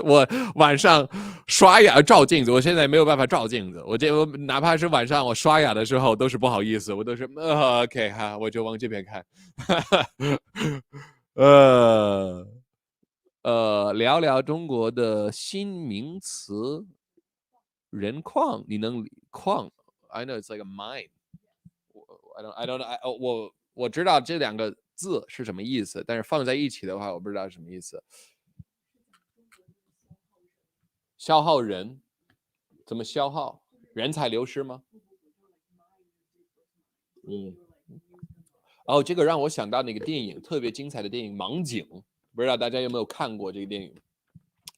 S2: 我晚上刷牙照镜子，我现在没有办法照镜子。我哪怕是晚上我刷牙的时候，都是不好意思，我都是OK 哈，我就往这边看。聊聊中国的新名词人矿，你能矿 ？I know it's like a mine. I don't know. 我知道这2个字是什么意思，但是放在一起的话，我不知道什么意思。消耗人，怎么消耗？人才流失吗？这个让我想到那个电影，特别精彩的电影《盲井》，不知道大家有没有看过这个电影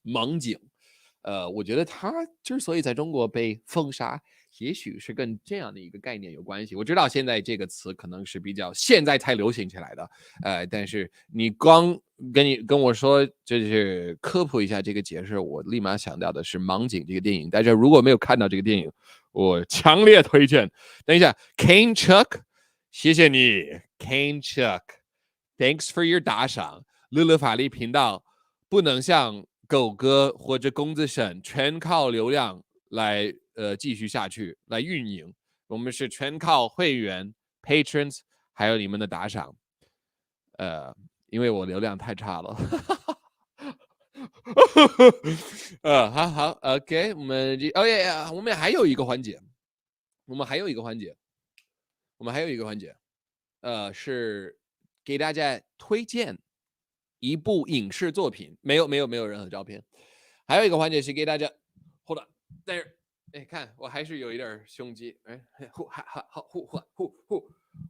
S2: 《盲井》？我觉得它之所以在中国被封杀，也许是跟这样的一个概念有关系。我知道现在这个词可能是比较现在才流行起来的，但是你光跟我说就是科普一下这个解释，我立马想到的是《盲井》这个电影。大家如果没有看到这个电影，我强烈推荐。等一下 ，Kane Chuck， 谢谢你 ，Kane Chuck，Thanks for your 打赏。乐乐法律频道不能像狗哥或者公子沈全靠流量来继续下去来运营，我们是全靠会员 patrons 还有你们的打赏，因为我流量太差了。好 OK， 我们我们还有一个环节，是给大家推荐一部影视作品，没有任何照片。还有一个环节是给大家 hold on， 但是看我还是有一点胸肌，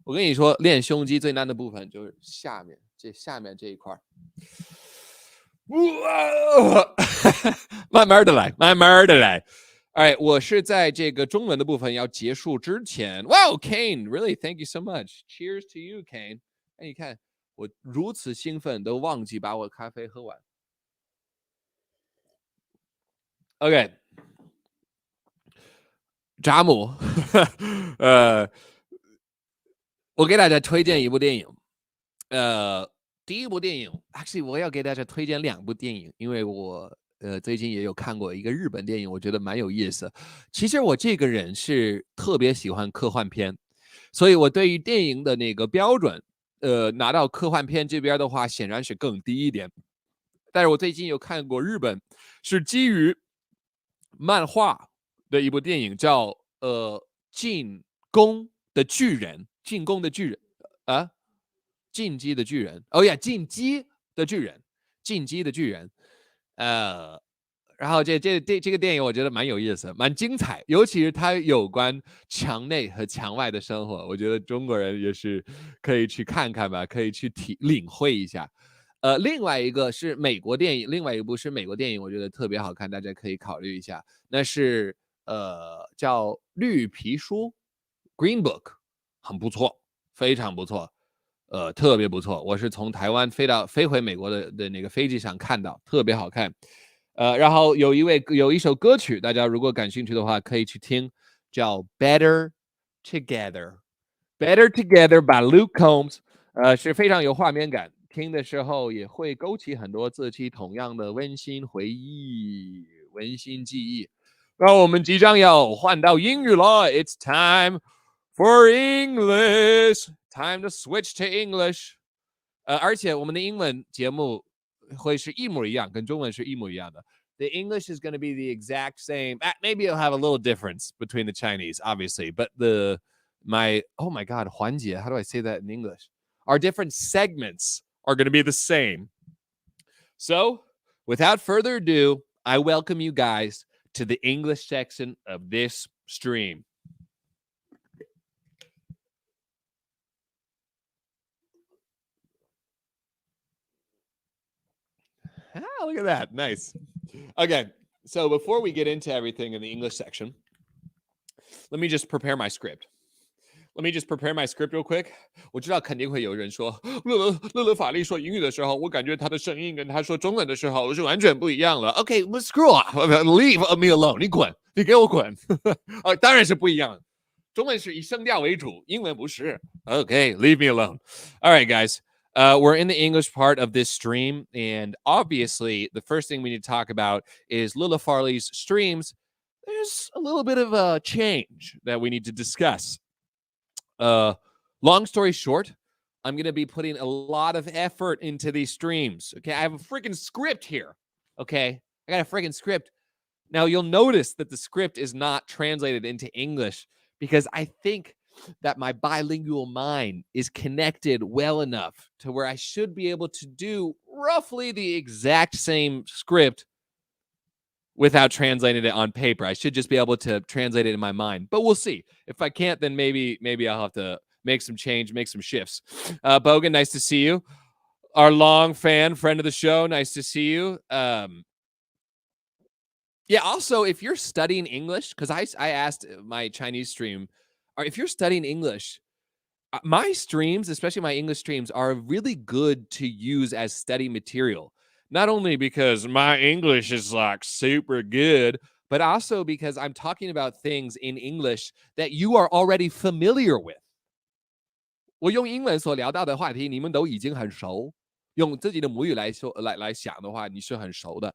S2: 我跟你说，练胸肌最难的部分就是下面这一块。慢慢的来。哎，我是在这个中文的部分要结束之前 ，Wow Kane really thank you so much. Cheers to you Kane。哎，你看我如此兴奋都忘记把我咖啡喝完。OK， 扎姆，我给大家推荐一部电影，第一部电影 ，actually 我要给大家推荐2部电影，因为我最近也有看过一个日本电影，我觉得蛮有意思。其实我这个人是特别喜欢科幻片，所以我对于电影的那个标准，拿到科幻片这边的话，显然是更低一点。但是我最近有看过日本是基于漫画的一部电影，叫进攻的巨人啊，进击的巨人，进击的巨人，然后这个电影我觉得蛮有意思，蛮精彩，尤其是它有关墙内和墙外的生活，我觉得中国人也是可以去看看吧，可以去领会一下。另外一个是美国电影，另外一部是美国电影，我觉得特别好看，大家可以考虑一下。那是叫绿皮书， Green Book 很不错，非常不错，特别不错。我是从台湾飞回美国的那个飞机上看到，特别好看。然后有一首歌曲，大家如果感兴趣的话，可以去听，叫 Better Together。Better Together by Luke Combs，是非常有画面感，听的时候也会勾起很多自己同样的温馨回忆、温馨记忆。那我们即将要换到英语了 ，It's time for English, time to switch to English。而且我们的英文节目会是一模一样，跟中文是一模一样的。The English is going to be the exact same. Maybe it'll have a little difference between the Chinese, obviously, but oh my God, 环节, how do I say that in English? Our different segments are going to be the same. So, without further ado, I welcome you guys to the English section of this stream. Look at that. Nice. Okay, so before we get into everything in the English section, let me just prepare my script. Let me just prepare my script real quick. 我知道肯定会有人说，乐法利说英语的时候，我感觉他的声音跟他说中文的时候是完全不一样了。Okay, but screw off. Leave me alone. 你滚，你给我滚。当然是不一样。中文是以声调为主，英文不是。Okay, leave me alone. All right, guys. We're in the English part of this stream, and obviously, the first thing we need to talk about is LeLe Farley's streams. There's a little bit of a change that we need to discuss. Long story short, I'm going to be putting a lot of effort into these streams. Okay, I have a freaking script here. Okay, I got a freaking script. Now, you'll notice that the script is not translated into English because I think that my bilingual mind is connected well enough to where I should be able to do roughly the exact same script without translating it on paper. I should just be able to translate it in my mind, but we'll see. If I can't, then maybe I'll have to make some change, make some shifts. Bogan, nice to see you. Our long friend of the show, nice to see you. Yeah, also, if you're studying English, because I asked my Chinese stream, or if you're studying English, my streams, especially my English streams, are really good to use as study material. Not only because my English is like super good, but also because I'm talking about things in English that you are already familiar with. 我用英文所聊到的话题，你们都已经很熟。用自己的母语来说，来想的话，你是很熟的。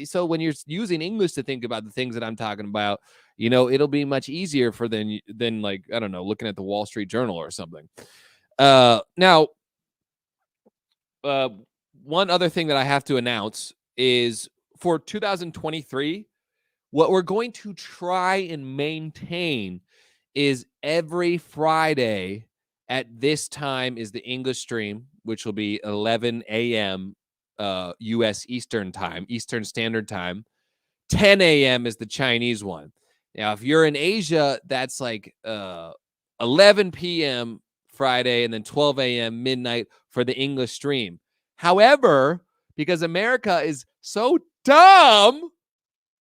S2: So when you're using English to think about the things that I'm talking about, you know, it'll be much easier for than like, I don't know, looking at the Wall Street Journal or something. Now, one other thing that I have to announce is for 2023, what we're going to try and maintain is every Friday at this time is the English stream, which will be 11 a.m. U.S. Eastern Standard Time. 10 a.m. is the Chinese one. Now, if you're in Asia, that's like 11 p.m. Friday and then 12 a.m. midnight for the English stream. However, because America is so dumb,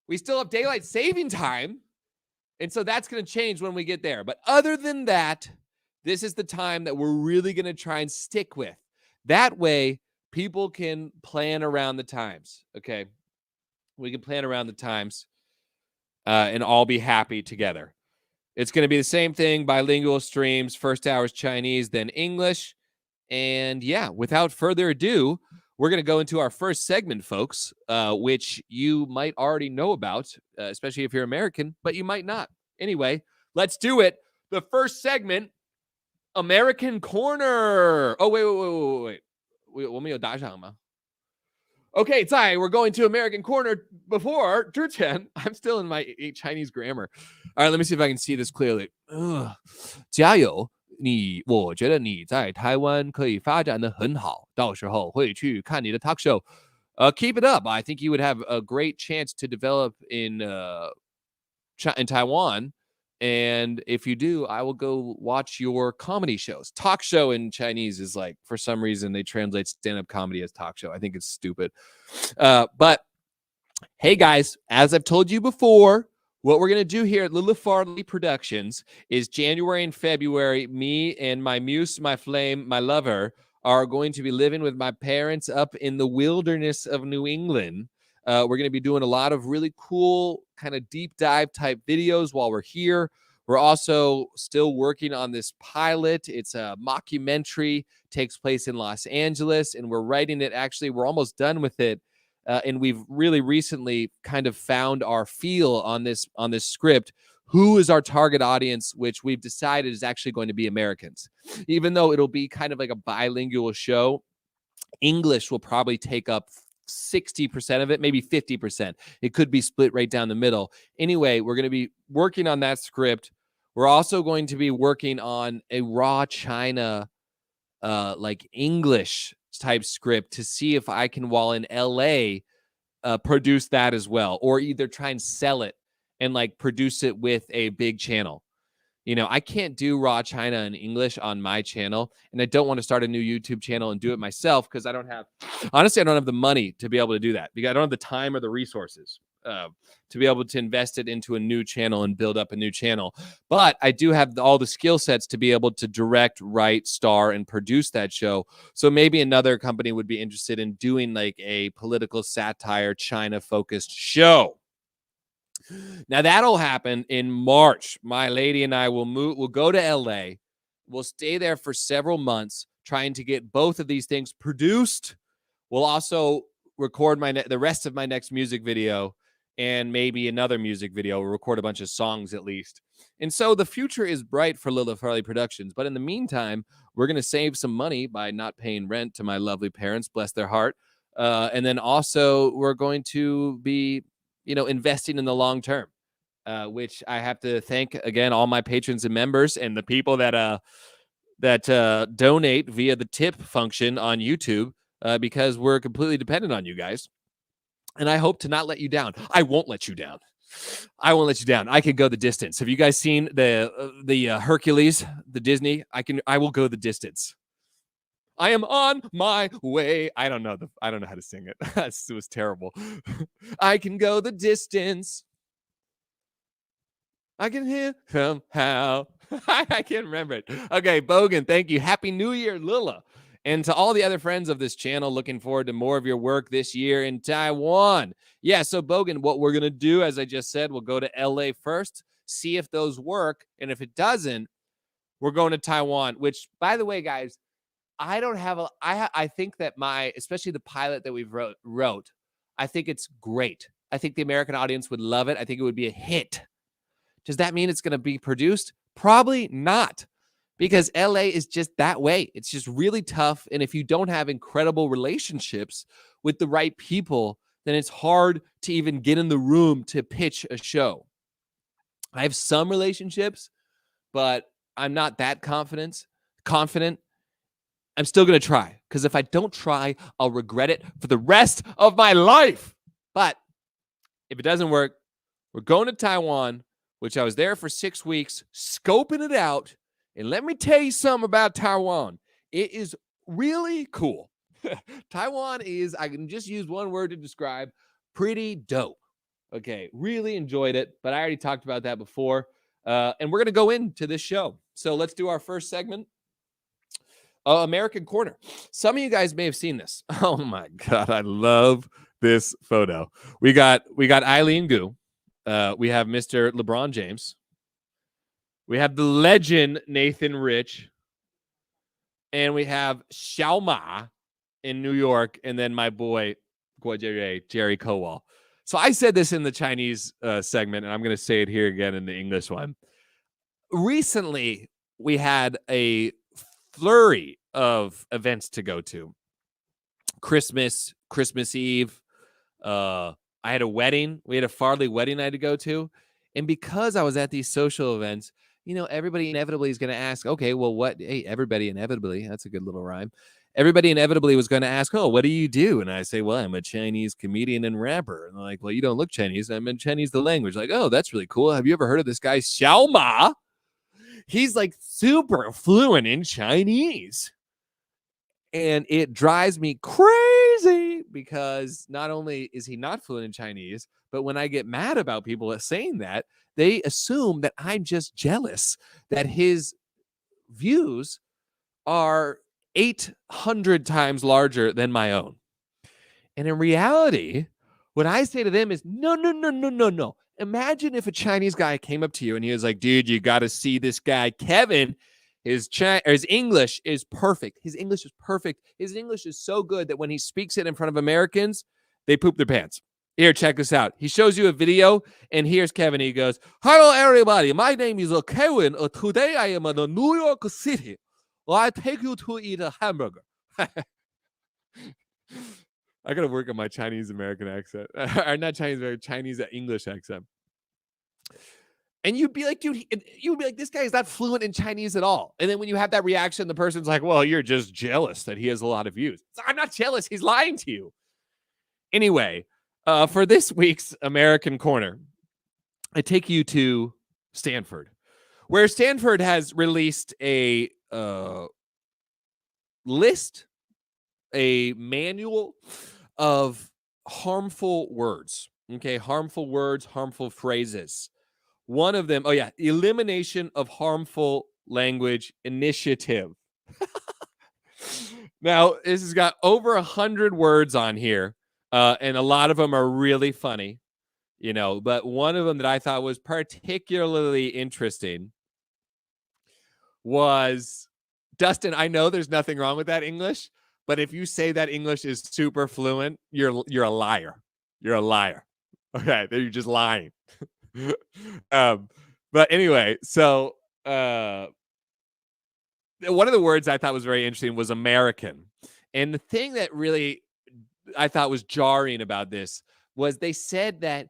S2: we still have daylight saving time. And so that's going to change when we get there. But other than that, this is the time that we're really going to try and stick with. That way, people can plan around the times, okay? We can plan around the times and all be happy together. It's going to be the same thing, bilingual streams, first hour is Chinese, then English. And yeah, without further ado, we're going to go into our first segment, folks, which you might already know about, especially if you're American, but you might not. Anyway, let's do it. The first segment, American Corner. Oh, wait. 我们有打赏吗? Okay, Tsai, we're going to American Corner before, 之前, I'm still in my Chinese grammar. All right, let me see if I can see this clearly. 加油，我觉得你在台湾可以发展得很好，到时候会去看你的 talk show. Keep it up. I think you would have a great chance to develop in Taiwan. And if you do, I will go watch your comedy shows. Talk show in Chinese is like, for some reason, they translate stand-up comedy as talk show. I think it's stupid. But hey, guys, as I've told you before, What we're going to do here at LeLe Farley Productions is January and February, me and my muse, my flame, my lover are going to be living with my parents up in the wilderness of New England. We're going to be doing a lot of really cool kind of deep dive type videos while we're here. We're also still working on this pilot. It's a mockumentary, takes place in Los Angeles, and we're writing it. Actually, we're almost done with it. And we've really recently kind of found our feel on this script. Who is our target audience, which we've decided is actually going to be Americans. Even though it'll be kind of like a bilingual show, English will probably take up 60% of it, maybe 50%. It could be split right down the middle. Anyway, we're going to be working on that script. We're also going to be working on a raw China, like English type script to see if I can, while in LA, produce that as well, or either try and sell it and like produce it with a big channel. You know, I can't do raw China in English on my channel, and I don't want to start a new YouTube channel and do it myself because I don't have the money to be able to do that, because I don't have the time or the resources to be able to invest it into a new channel and build up a new channel. But I do have all the skill sets to be able to direct, write, star, and produce that show. So maybe another company would be interested in doing like a political satire, China-focused show. Now that'll happen in March. My lady and I we'll go to LA. We'll stay there for several months trying to get both of these things produced. We'll also record the rest of my next music video and maybe another music video. We'll record a bunch of songs at least. And so the future is bright for LeLe Farley Productions. But in the meantime, we're going to save some money by not paying rent to my lovely parents, bless their heart. And then also we're going to be, investing in the long term, which I have to thank again all my patrons and members and the people that donate via the tip function on YouTube, because we're completely dependent on you guys. And I hope to not let you down. I won't let you down. I won't let you down. I can go the distance. Have you guys seen the Hercules, the Disney? I will go the distance. I am on my way. I don't know how to sing it. It was terrible. I can go the distance. I can hear somehow. I can't remember it. Okay, Bogan, thank you. Happy New Year, Lila. And to all the other friends of this channel, looking forward to more of your work this year in Taiwan. Yeah, so Bogan, what we're going to do, as I just said, we'll go to LA first, see if those work. And if it doesn't, we're going to Taiwan, which, by the way, guys, I think that especially the pilot that we've wrote, I think it's great. I think the American audience would love it. I think it would be a hit. Does that mean it's going to be produced? Probably not, because LA is just that way. It's just really tough. And if you don't have incredible relationships with the right people, then it's hard to even get in the room to pitch a show. I have some relationships, but I'm not that confident. I'm still going to try, because if I don't try, I'll regret it for the rest of my life. But if it doesn't work, we're going to Taiwan, which I was there for 6 weeks, scoping it out. And let me tell you something about Taiwan. It is really cool. Taiwan is, I can just use one word to describe, pretty dope. Okay, really enjoyed it, but I already talked about that before. And we're going to go into this show. So let's do our first segment. American Corner. Some of you guys may have seen this. Oh my God, I love this photo. We got Eileen Gu. We have Mr. LeBron James. We have the legend Nathan Rich. And we have Xiao Ma in New York. And then my boy, Jerry Kowal. So I said this in the Chinese segment, and I'm going to say it here again in the English one. Recently, we had a flurry of events to go to. Christmas Eve. I had a wedding. We had a Farley wedding I had to go to. And because I was at these social events, everybody inevitably is going to ask, okay, well, what? Hey, everybody inevitably. That's a good little rhyme. Everybody inevitably was going to ask, oh, what do you do? And I say, well, I'm a Chinese comedian and rapper. And they're like, well, you don't look Chinese. I'm in Chinese, the language. Like, oh, that's really cool. Have you ever heard of this guy, Xiao Ma? He's like super fluent in Chinese. And it drives me crazy because not only is he not fluent in Chinese, but when I get mad about people saying that, they assume that I'm just jealous that his views are 800 times larger than my own. And in reality, what I say to them is, no. Imagine if a Chinese guy came up to you and he was like, dude, you got to see this guy, Kevin. His English is perfect. His English is perfect. His English is so good that when he speaks it in front of Americans, they poop their pants. Here, check this out. He shows you a video, and here's Kevin. He goes, hello, everybody. My name is Kevin. Today I am in New York City. I take you to eat a hamburger. I got to work on my Chinese American accent. Or not Chinese American, Chinese English accent. And you'd be like, dude, you'd be like, this guy is not fluent in Chinese at all. And then when you have that reaction, the person's like, well, you're just jealous that he has a lot of views. So I'm not jealous. He's lying to you. Anyway, for this week's American Corner, I take you to Stanford, where Stanford has released a list, a manual of harmful words. Okay, harmful words, harmful phrases. One of them, elimination of harmful language initiative. Now, this has got over 100 words on here, and a lot of them are really funny, but one of them that I thought was particularly interesting was, Dustin, I know there's nothing wrong with that English, but if you say that English is super fluent, you're a liar. You're a liar. Okay, you're just lying. But anyway, so one of the words I thought was very interesting was American. And the thing that really I thought was jarring about this was they said that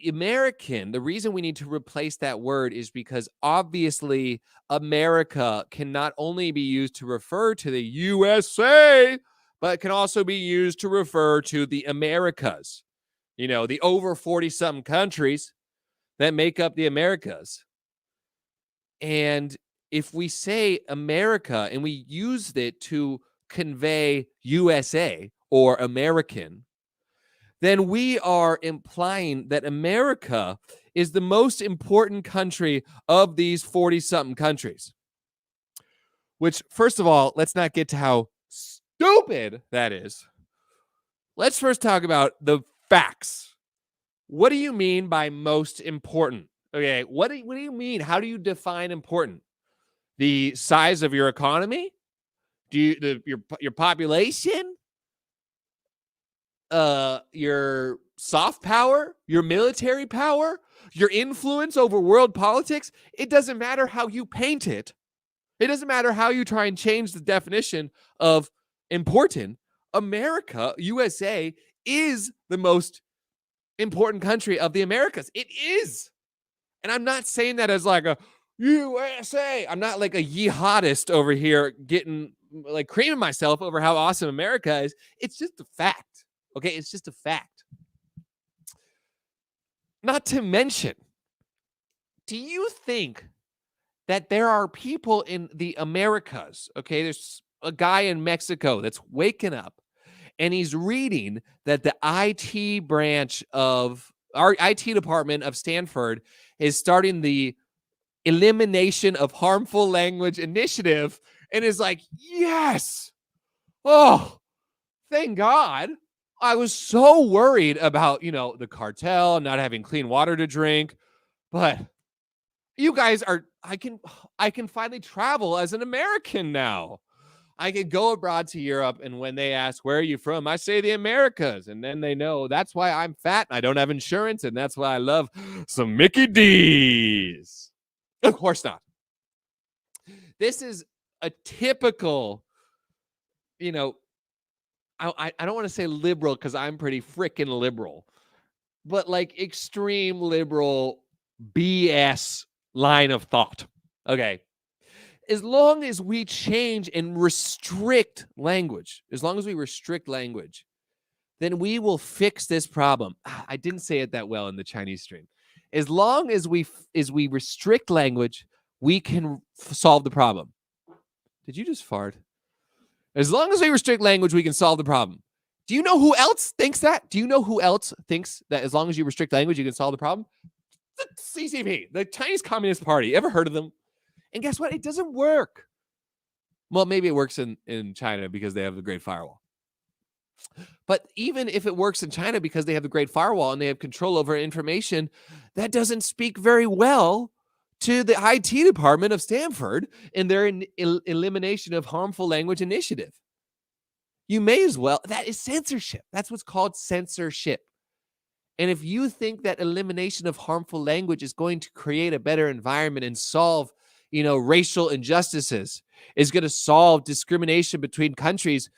S2: American, the reason we need to replace that word is because obviously America can not only be used to refer to the USA, but can also be used to refer to the Americas, the over 40-something countries that make up the Americas. And if we say America and we use it to convey USA or American, then we are implying that America is the most important country of these 40-something countries. Which, first of all, let's not get to how stupid that is. Let's first talk about the facts. What do you mean by most important? Okay, what do you mean? How do you define important? The size of your economy? Your population? Your soft power, your military power, your influence over world politics? It doesn't matter how you paint it. It doesn't matter how you try and change the definition of important. America, USA, is the most important country of the Americas. It is. And I'm not saying that as like a USA. I'm not like a jihadist over here getting like creaming myself over how awesome America is. It's just a fact. Okay, it's just a fact. Not to mention, do you think that there are people in the Americas? Okay, there's a guy in Mexico that's waking up and he's reading that the IT branch of our IT department of Stanford is starting the elimination of harmful language initiative and is like, yes. Oh, thank God. I was so worried about, the cartel, not having clean water to drink, but you guys are, I can finally travel as an American now. I can go abroad to Europe, and when they ask, where are you from? I say the Americas, and then they know that's why I'm fat and I don't have insurance, and that's why I love some Mickey D's. Of course not. This is a typical, I don't want to say liberal because I'm pretty freaking liberal, but like extreme liberal BS line of thought. Okay. As long as we change and restrict language, then we will fix this problem. I didn't say it that well in the Chinese stream. As long as we restrict language, we can solve the problem. Did you just fart? As long as we restrict language, we can solve the problem. Do you know who else thinks that? Do you know who else thinks that as long as you restrict language, you can solve the problem? The CCP, the Chinese Communist Party. Ever heard of them? And guess what? It doesn't work. Well, maybe it works in China because they have the Great Firewall. But even if it works in China because they have the Great Firewall and they have control over information, that doesn't speak very well to the IT department of Stanford in their elimination of harmful language initiative. You may as well. That is censorship. That's what's called censorship. And if you think that elimination of harmful language is going to create a better environment and solve, racial injustices, is going to solve discrimination between countries,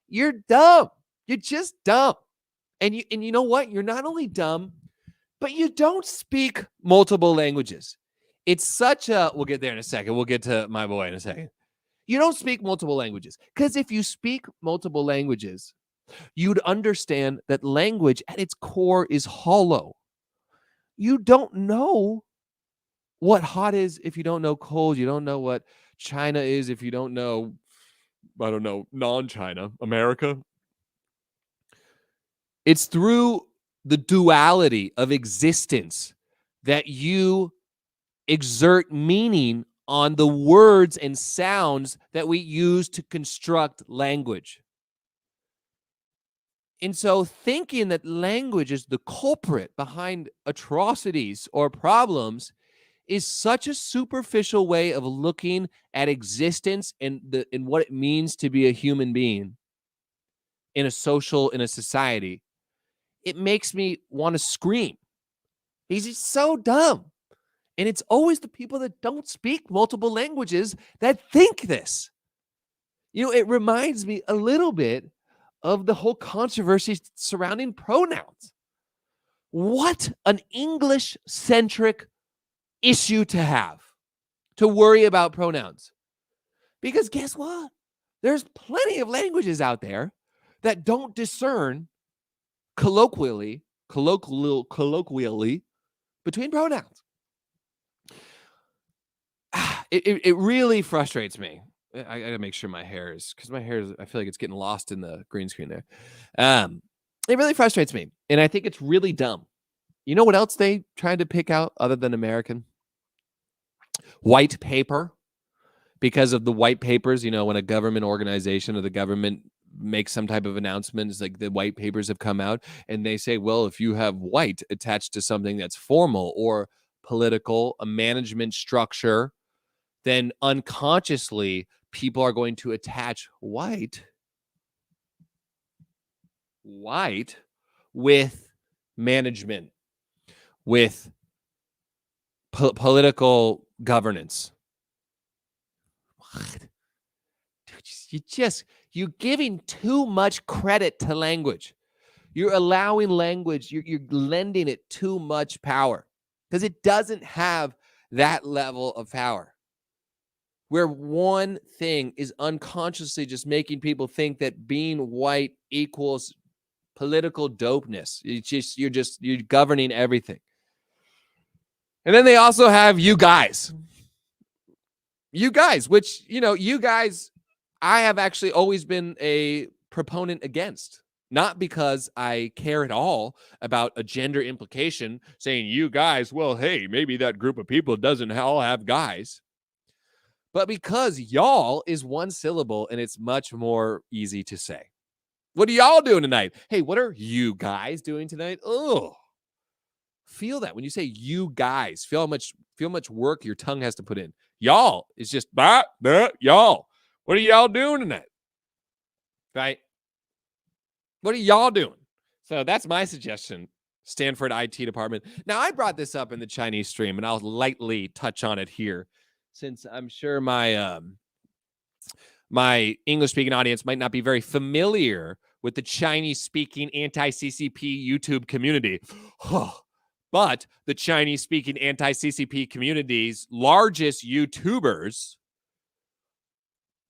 S2: you're dumb. You're just dumb. And you know what? You're not only dumb, but you don't speak multiple languages. It's such a, we'll get there in a second. We'll get to my boy in a second. You don't speak multiple languages. Because if you speak multiple languages, you'd understand that language at its core is hollow. You don't know what hot is if you don't know cold. You don't know what China is if you don't know, non-China, America. It's through the duality of existence that you exert meaning on the words and sounds that we use to construct language. And so thinking that language is the culprit behind atrocities or problems is such a superficial way of looking at existence and what it means to be a human being in a society. It makes me want to scream. He's so dumb. And it's always the people that don't speak multiple languages that think this. It reminds me a little bit of the whole controversy surrounding pronouns. What an English-centric issue to worry about pronouns. Because guess what? There's plenty of languages out there that don't discern colloquially between pronouns. It really frustrates me. I gotta make sure my hair is, because my hair is, I feel like it's getting lost in the green screen there. It really frustrates me, and I think it's really dumb. You know what else they tried to pick out other than American? White paper. Because of the white papers, when a government organization or the government makes some type of announcement, it's like the white papers have come out, and they say, well, if you have white attached to something that's formal or political, a management structure, then unconsciously people are going to attach white with management, with political governance. What? Dude, you're giving too much credit to language. You're allowing language, you're lending it too much power because it doesn't have that level of power. Where one thing is unconsciously just making people think that being white equals political dopeness. You're governing everything. And then they also have you guys. You guys, which, you guys, I have actually always been a proponent against. Not because I care at all about a gender implication, saying you guys, well, hey, maybe that group of people doesn't all have guys. But because y'all is one syllable and it's much more easy to say. What are y'all doing tonight? Hey, what are you guys doing tonight? Oh, feel that when you say you guys, feel how much work your tongue has to put in. Y'all is just y'all. What are y'all doing tonight? Right? What are y'all doing? So that's my suggestion. Stanford IT department. Now, I brought this up in the Chinese stream, and I'll lightly touch on it here, since I'm sure my my English-speaking audience might not be very familiar with the Chinese-speaking anti-CCP YouTube community. But the Chinese-speaking anti-CCP community's largest YouTubers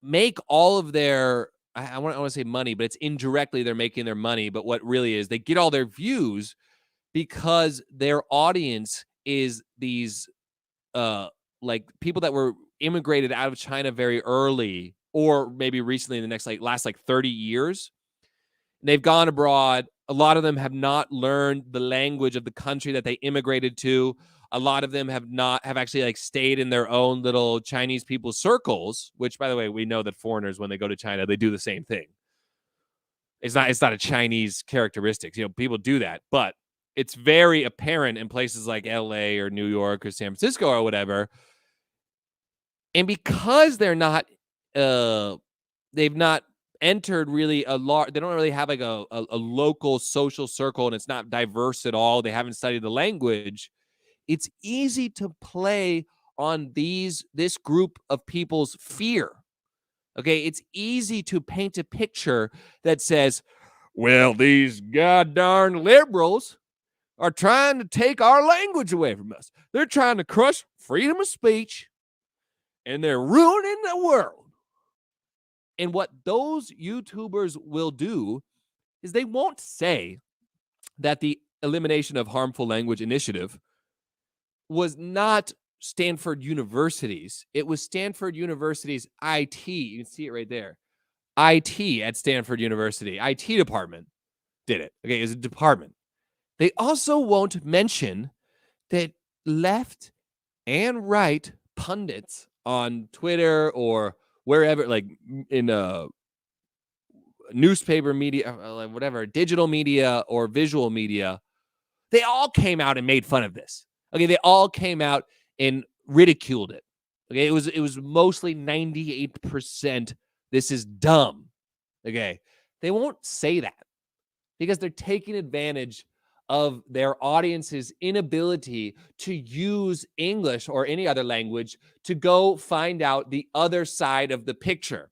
S2: make all of their, I want to say money, but it's indirectly they're making their money. But what really is, they get all their views because their audience is these like people that were immigrated out of China very early, or maybe recently in the next last 30 years. They've gone abroad. A lot of them have not learned the language of the country that they immigrated to. A lot of them have actually like stayed in their own little Chinese people circles, which, by the way, we know that foreigners, when they go to China, they do the same thing. It's not a Chinese characteristic. People do that, but it's very apparent in places like LA or New York or San Francisco or whatever. And because they're not, they've not entered really they don't really have like a local social circle, and it's not diverse at all. They haven't studied the language. It's easy to play on this group of people's fear. Okay, it's easy to paint a picture that says, well, these goddamn liberals are trying to take our language away from us. They're trying to crush freedom of speech, and they're ruining the world. And what those YouTubers will do is they won't say that the Elimination of Harmful Language Initiative was not Stanford University's. It was Stanford University's IT. You can see it right there. IT at Stanford University. IT department did it. Okay, it's a department. They also won't mention that left and right pundits on Twitter or wherever, like in newspaper media, whatever, digital media or visual media, they all came out and made fun of this. Okay, they all came out and ridiculed it. Okay, it was mostly 98%. This is dumb. Okay, they won't say that because they're taking advantage of their audience's inability to use English or any other language to go find out the other side of the picture.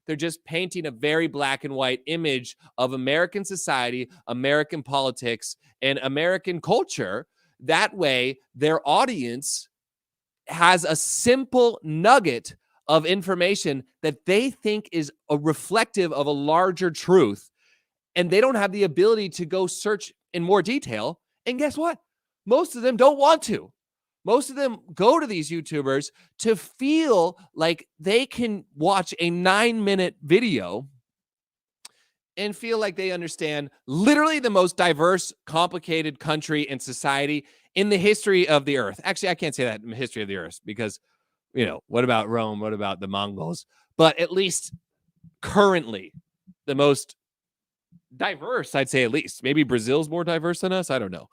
S2: They're just painting a very black and white image of American society, American politics, and American culture. That way, their audience has a simple nugget of information that they think is a reflective of a larger truth, and they don't have the ability to go search in more detail. And guess what? Most of them don't want to. Most of them go to these YouTubers to feel like they can watch a 9-minute video and feel like they understand literally the most diverse, complicated country and society in the history of the earth. Actually, I can't say that in the history of the earth because, what about Rome? What about the Mongols? But at least currently, the most diverse, I'd say at least. Maybe Brazil's more diverse than us. I don't know.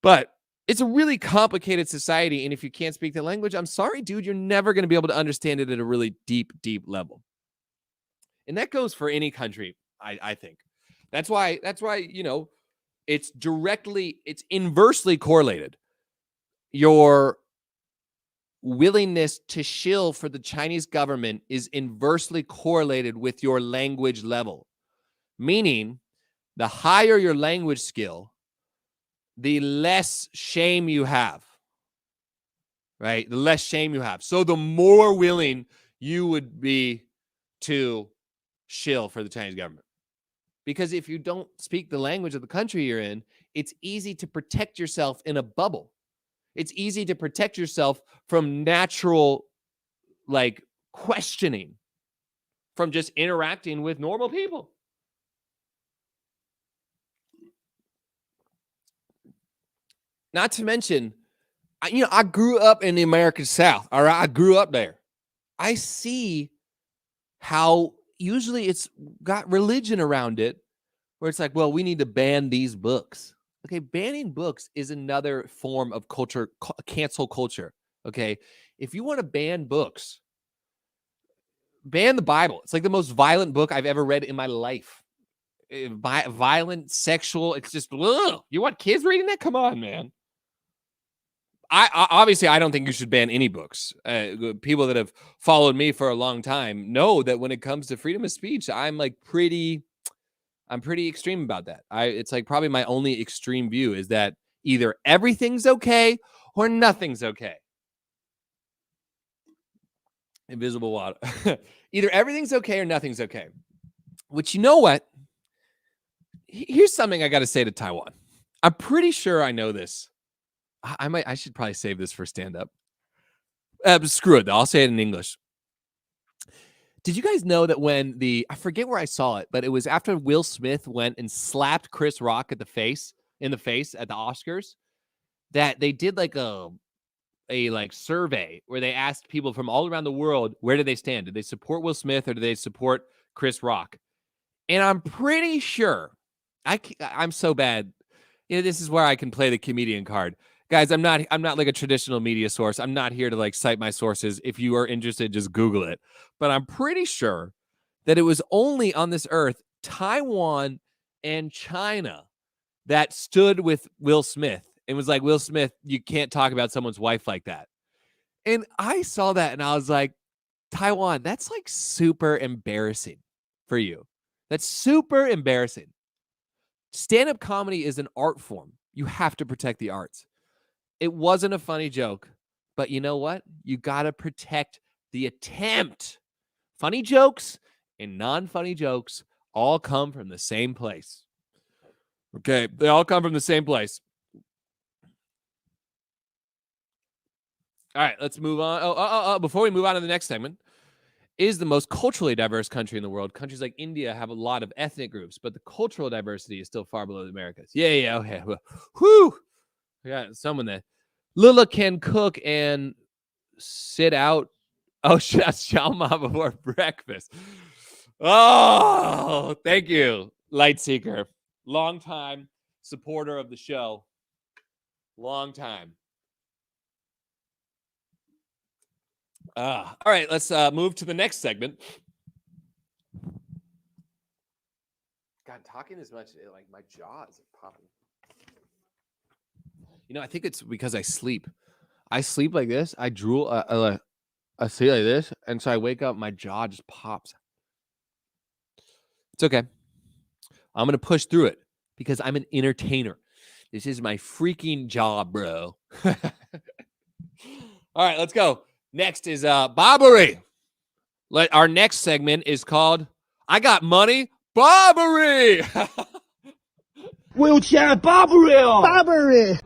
S2: But it's a really complicated society. And if you can't speak the language, I'm sorry, dude, you're never going to be able to understand it at a really deep, deep level. And that goes for any country, I think. That's why, it's inversely correlated. Your willingness to shill for the Chinese government is inversely correlated with your language level. Meaning, the higher your language skill, the less shame you have, right? The less shame you have. So the more willing you would be to shill for the Chinese government. Because if you don't speak the language of the country you're in, it's easy to protect yourself in a bubble. It's easy to protect yourself from natural, questioning, from just interacting with normal people. Not to mention, I grew up in the American South. All right, I grew up there. I see how usually it's got religion around it, where it's like, well, we need to ban these books. Okay, banning books is another form of culture, cancel culture. Okay, if you want to ban books, ban the Bible. It's like the most violent book I've ever read in my life. Violent, sexual. It's just, ugh. You want kids reading that? Come on, man. Obviously, I don't think you should ban any books. People that have followed me for a long time know that when it comes to freedom of speech, I'm pretty extreme about that. It's probably my only extreme view is that either everything's okay or nothing's okay. Invisible water. Either everything's okay or nothing's okay. Which, you know what? Here's something I got to say to Taiwan. I'm pretty sure I know this. I should probably save this for stand-up. Screw it, though. I'll say it in English. Did you guys know that when I forget where I saw it, but it was after Will Smith went and slapped Chris Rock in the face at the Oscars, that they did like a like survey where they asked people from all around the world, where did they stand? Did they support Will Smith or did they support Chris Rock? And I'm pretty sure I'm so bad. This is where I can play the comedian card. Guys, I'm not like a traditional media source. I'm not here to like cite my sources. If you are interested, just Google it. But I'm pretty sure that it was only on this earth Taiwan and China that stood with Will Smith and was like, Will Smith, you can't talk about someone's wife like that. And I saw that and I was like, Taiwan, that's like super embarrassing for you. That's super embarrassing. Stand-up comedy is an art form. You have to protect the arts. It wasn't a funny joke, but you know what? You got to protect the attempt. Funny jokes and non-funny jokes all come from the same place. Okay, they all come from the same place. All right, let's move on. Before we move on to the next segment, is the most culturally diverse country in the world. Countries like India have a lot of ethnic groups, but the cultural diversity is still far below the Americas. Yeah, okay. Whew. We got someone there. LeLe can cook and sit out. Oh, shawarma before breakfast. Oh, thank you, Lightseeker. Long time supporter of the show. Long time. All right, let's move to the next segment. God, talking as much, like my jaws are popping. You know, I think it's because I sleep. I sleep like this. I drool. I sleep like this, and so I wake up, my jaw just pops. It's okay. I'm gonna push through it because I'm an entertainer. This is my freaking job, bro. All right, let's go. Next is Barbary. Our next segment is called I Got Money, Barbary.
S3: 我有钱，Barbary 哦，Barbary。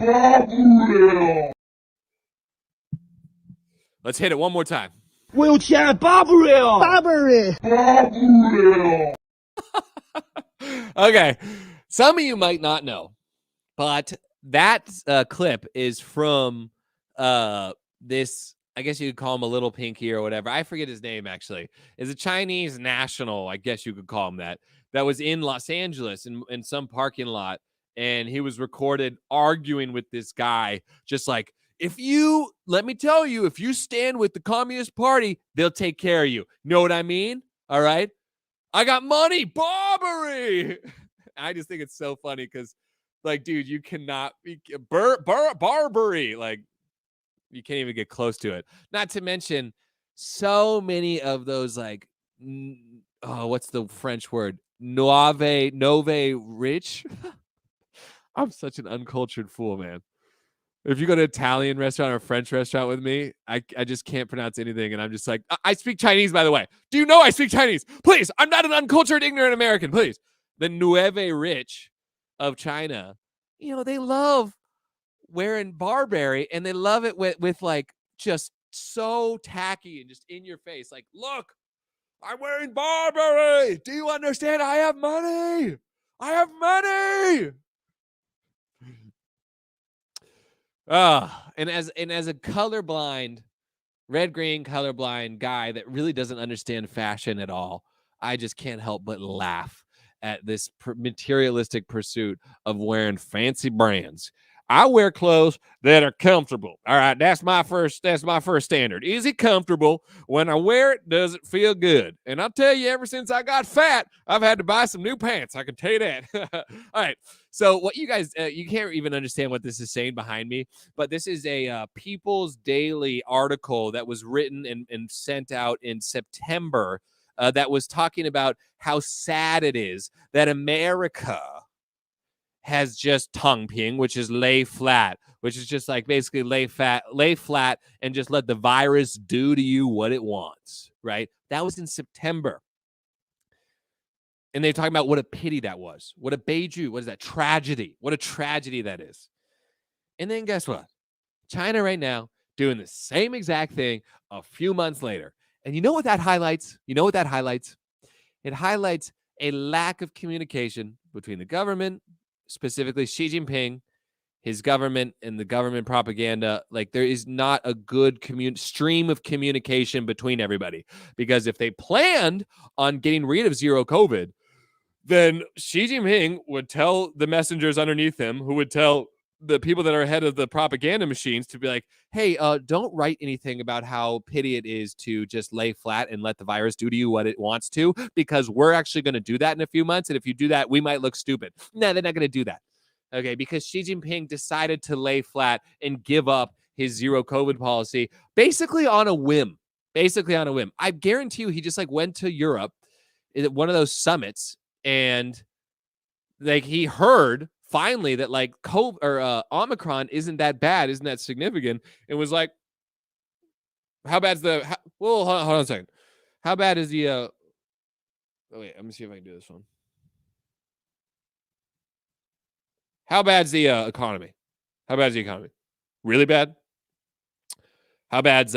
S2: Let's hit it one more time.
S3: 我有钱，Barbary 哦，Barbary。
S2: Okay, some of you might not know, but that clip is from this. I guess you could call him a little pinky or whatever. I forget his name, actually. Is a Chinese national, I guess you could call him that was in Los Angeles in some parking lot. And he was recorded arguing with this guy, just like, let me tell you, if you stand with the Communist Party, they'll take care of you. Know what I mean? All right. I got money, Barbary. I just think it's so funny because, like, dude, you cannot be Barbary. Like, you can't even get close to it. Not to mention so many of those, like, what's the French word? Nove rich. I'm such an uncultured fool, man. If you go to an Italian restaurant or a French restaurant with me, I just can't pronounce anything. And I'm just like, I speak Chinese, by the way. Do you know I speak Chinese? Please, I'm not an uncultured, ignorant American. Please. The Nueve rich of China, they love wearing Burberry, and they love it with like just so tacky and just in your face. Like, look, I'm wearing Burberry. Do you understand? I have money. I have money. And as a colorblind, red-green colorblind guy that really doesn't understand fashion at all, I just can't help but laugh at this materialistic pursuit of wearing fancy brands. I wear clothes that are comfortable. All right, that's my first standard. Is it comfortable? When I wear it, does it feel good? And I'll tell you, ever since I got fat, I've had to buy some new pants. I can tell you that. All right. So what you guys, you can't even understand what this is saying behind me, but this is a People's Daily article that was written and sent out in September that was talking about how sad it is that America has just tangping, which is lay flat, which is just like basically lay flat and just let the virus do to you what it wants, right? That was in September. And they're talking about what a pity that was. What a beiju. What is that? Tragedy. What a tragedy that is. And then guess what? China right now doing the same exact thing a few months later. And you know what that highlights? It highlights a lack of communication between the government, specifically Xi Jinping, his government, and the government propaganda. Like, there is not a good stream of communication between everybody. Because if they planned on getting rid of zero COVID, then Xi Jinping would tell the messengers underneath him, who would tell the people that are ahead of the propaganda machines, to be like, hey, don't write anything about how pity it is to just lay flat and let the virus do to you what it wants to, because we're actually going to do that in a few months. And if you do that, we might look stupid. No, they're not going to do that. Okay, because Xi Jinping decided to lay flat and give up his zero COVID policy basically on a whim. I guarantee you he just like went to Europe at one of those summits, and like he heard finally that like COVID or Omicron isn't that bad, isn't that significant. It was like, how bad's hold on a second. How bad is the oh wait, let me see if I can do this one. How bad's the economy? Really bad? How bad's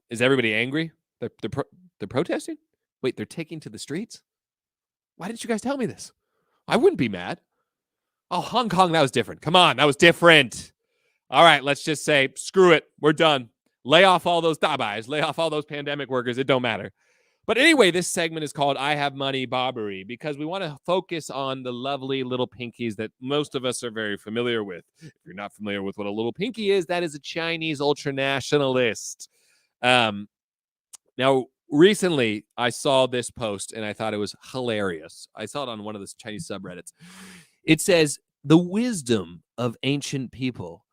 S2: is everybody angry? They're protesting? Wait, they're taking to the streets? Why didn't you guys tell me this? I wouldn't be mad. Oh, Hong Kong, that was different. Come on, that was different. All right, let's just say, screw it. We're done. Lay off all those dabais. Lay off all those pandemic workers. It don't matter. But anyway, this segment is called I Have Money Barbary, because we want to focus on the lovely little pinkies that most of us are very familiar with. If you're not familiar with what a little pinky is, that is a Chinese ultranationalist. Now, recently, I saw this post, and I thought it was hilarious. I saw it on one of the Chinese subreddits. It says, the wisdom of ancient people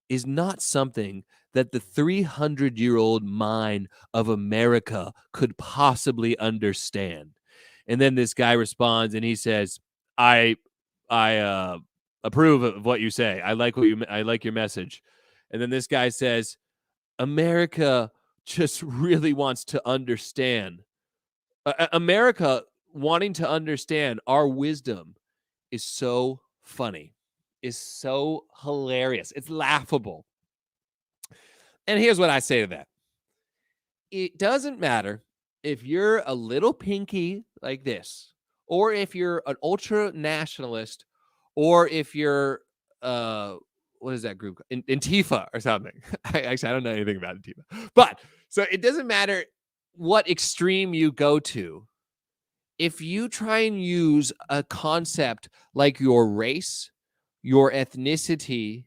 S2: is not something that the 300-year-old mind of America could possibly understand. And then this guy responds, and he says, I approve of what you say. I like your message. And then this guy says, America just really wants to understand. America wanting to understand our wisdom is so funny, is so hilarious. It's laughable. And here's what I say to that. It doesn't matter if you're a little pinky like this, or if you're an ultra nationalist, or if you're, what is that group? Antifa or something. I don't know anything about Antifa. But so it doesn't matter what extreme you go to. If you try and use a concept like your race, your ethnicity,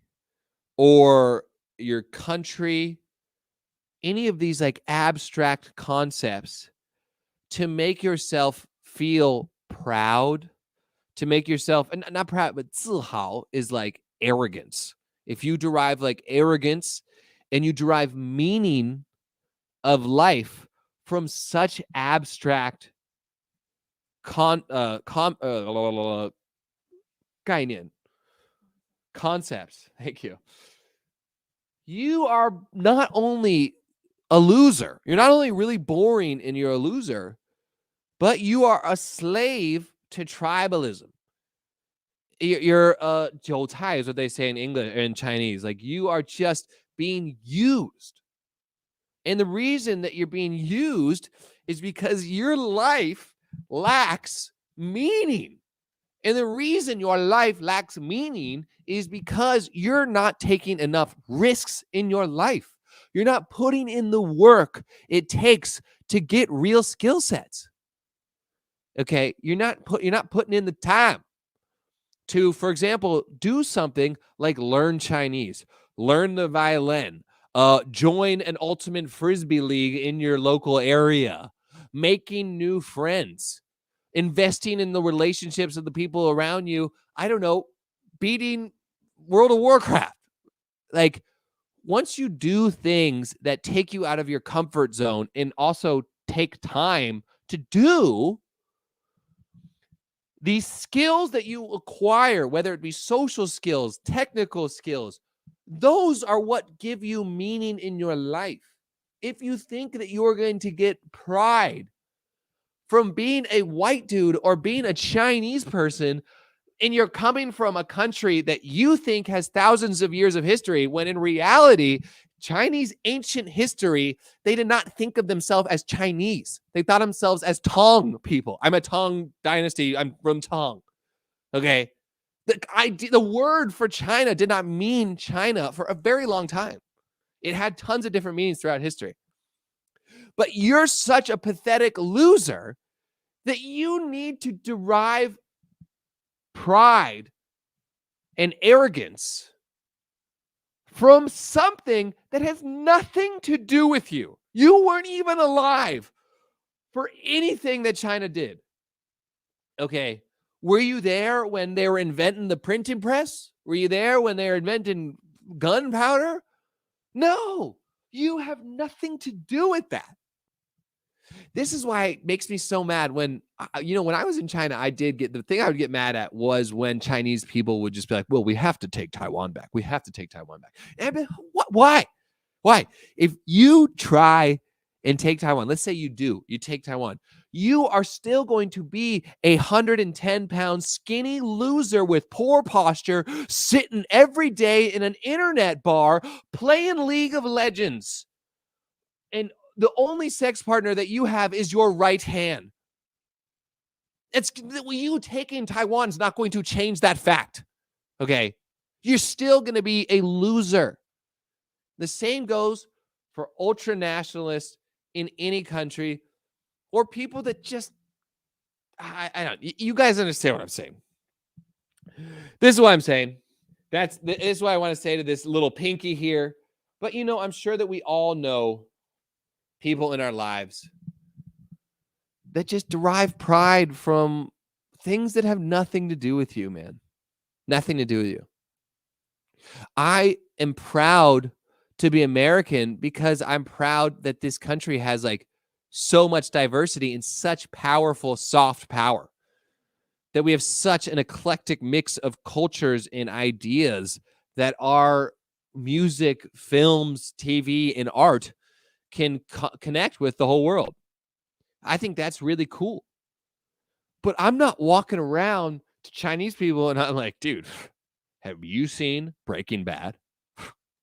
S2: or your country, any of these like abstract concepts to make yourself feel proud, to make yourself, and not proud, but 自豪 is like arrogance. If you derive like arrogance and you derive meaning of life from such abstract concepts, thank you. You are not only a loser, you're not only really boring and you're a loser, but you are a slave to tribalism. You're 韭菜 is what they say in English, in Chinese. Like, you are just being used. And the reason that you're being used is because your life lacks meaning. And the reason your life lacks meaning is because you're not taking enough risks in your life. You're not putting in the work it takes to get real skill sets. Okay, you're not putting in the time to, for example, do something like learn Chinese, learn the violin, join an ultimate frisbee league in your local area, making new friends, investing in the relationships of the people around you. I don't know, beating World of Warcraft. Like, once you do things that take you out of your comfort zone and also take time to do, these skills that you acquire, whether it be social skills, technical skills, those are what give you meaning in your life. If you think that you are going to get pride from being a white dude or being a Chinese person, and you're coming from a country that you think has thousands of years of history, when in reality, Chinese ancient history, they did not think of themselves as Chinese. They thought themselves as Tang people. I'm a Tang dynasty. I'm from Tang. Okay. The word for China did not mean China for a very long time. It had tons of different meanings throughout history. But you're such a pathetic loser that you need to derive pride and arrogance from something that has nothing to do with you. You weren't even alive for anything that China did. Okay. Were you there when they were inventing the printing press? Were you there when they were inventing gunpowder? No, you have nothing to do with that. This is why it makes me so mad when, when I was in China, the thing I would get mad at was when Chinese people would just be like, well, we have to take Taiwan back. We have to take Taiwan back. And I'd be, what? Why? If you try and take Taiwan, let's say you take Taiwan, you are still going to be 110-pound skinny loser with poor posture, sitting every day in an internet bar, playing League of Legends. And the only sex partner that you have is your right hand. You taking Taiwan is not going to change that fact. Okay. You're still going to be a loser. The same goes for ultra nationalists in any country or people that just, I don't, you guys understand what I'm saying. This is what I'm saying. This is what I want to say to this little pinky here. But, I'm sure that we all know people in our lives that just derive pride from things that have nothing to do with you, man. Nothing to do with you. I am proud to be American because I'm proud that this country has like so much diversity and such powerful soft power, that we have such an eclectic mix of cultures and ideas that our music, films, TV, and art can connect with the whole world. I think that's really cool. But I'm not walking around to Chinese people and I'm like, dude, have you seen Breaking Bad?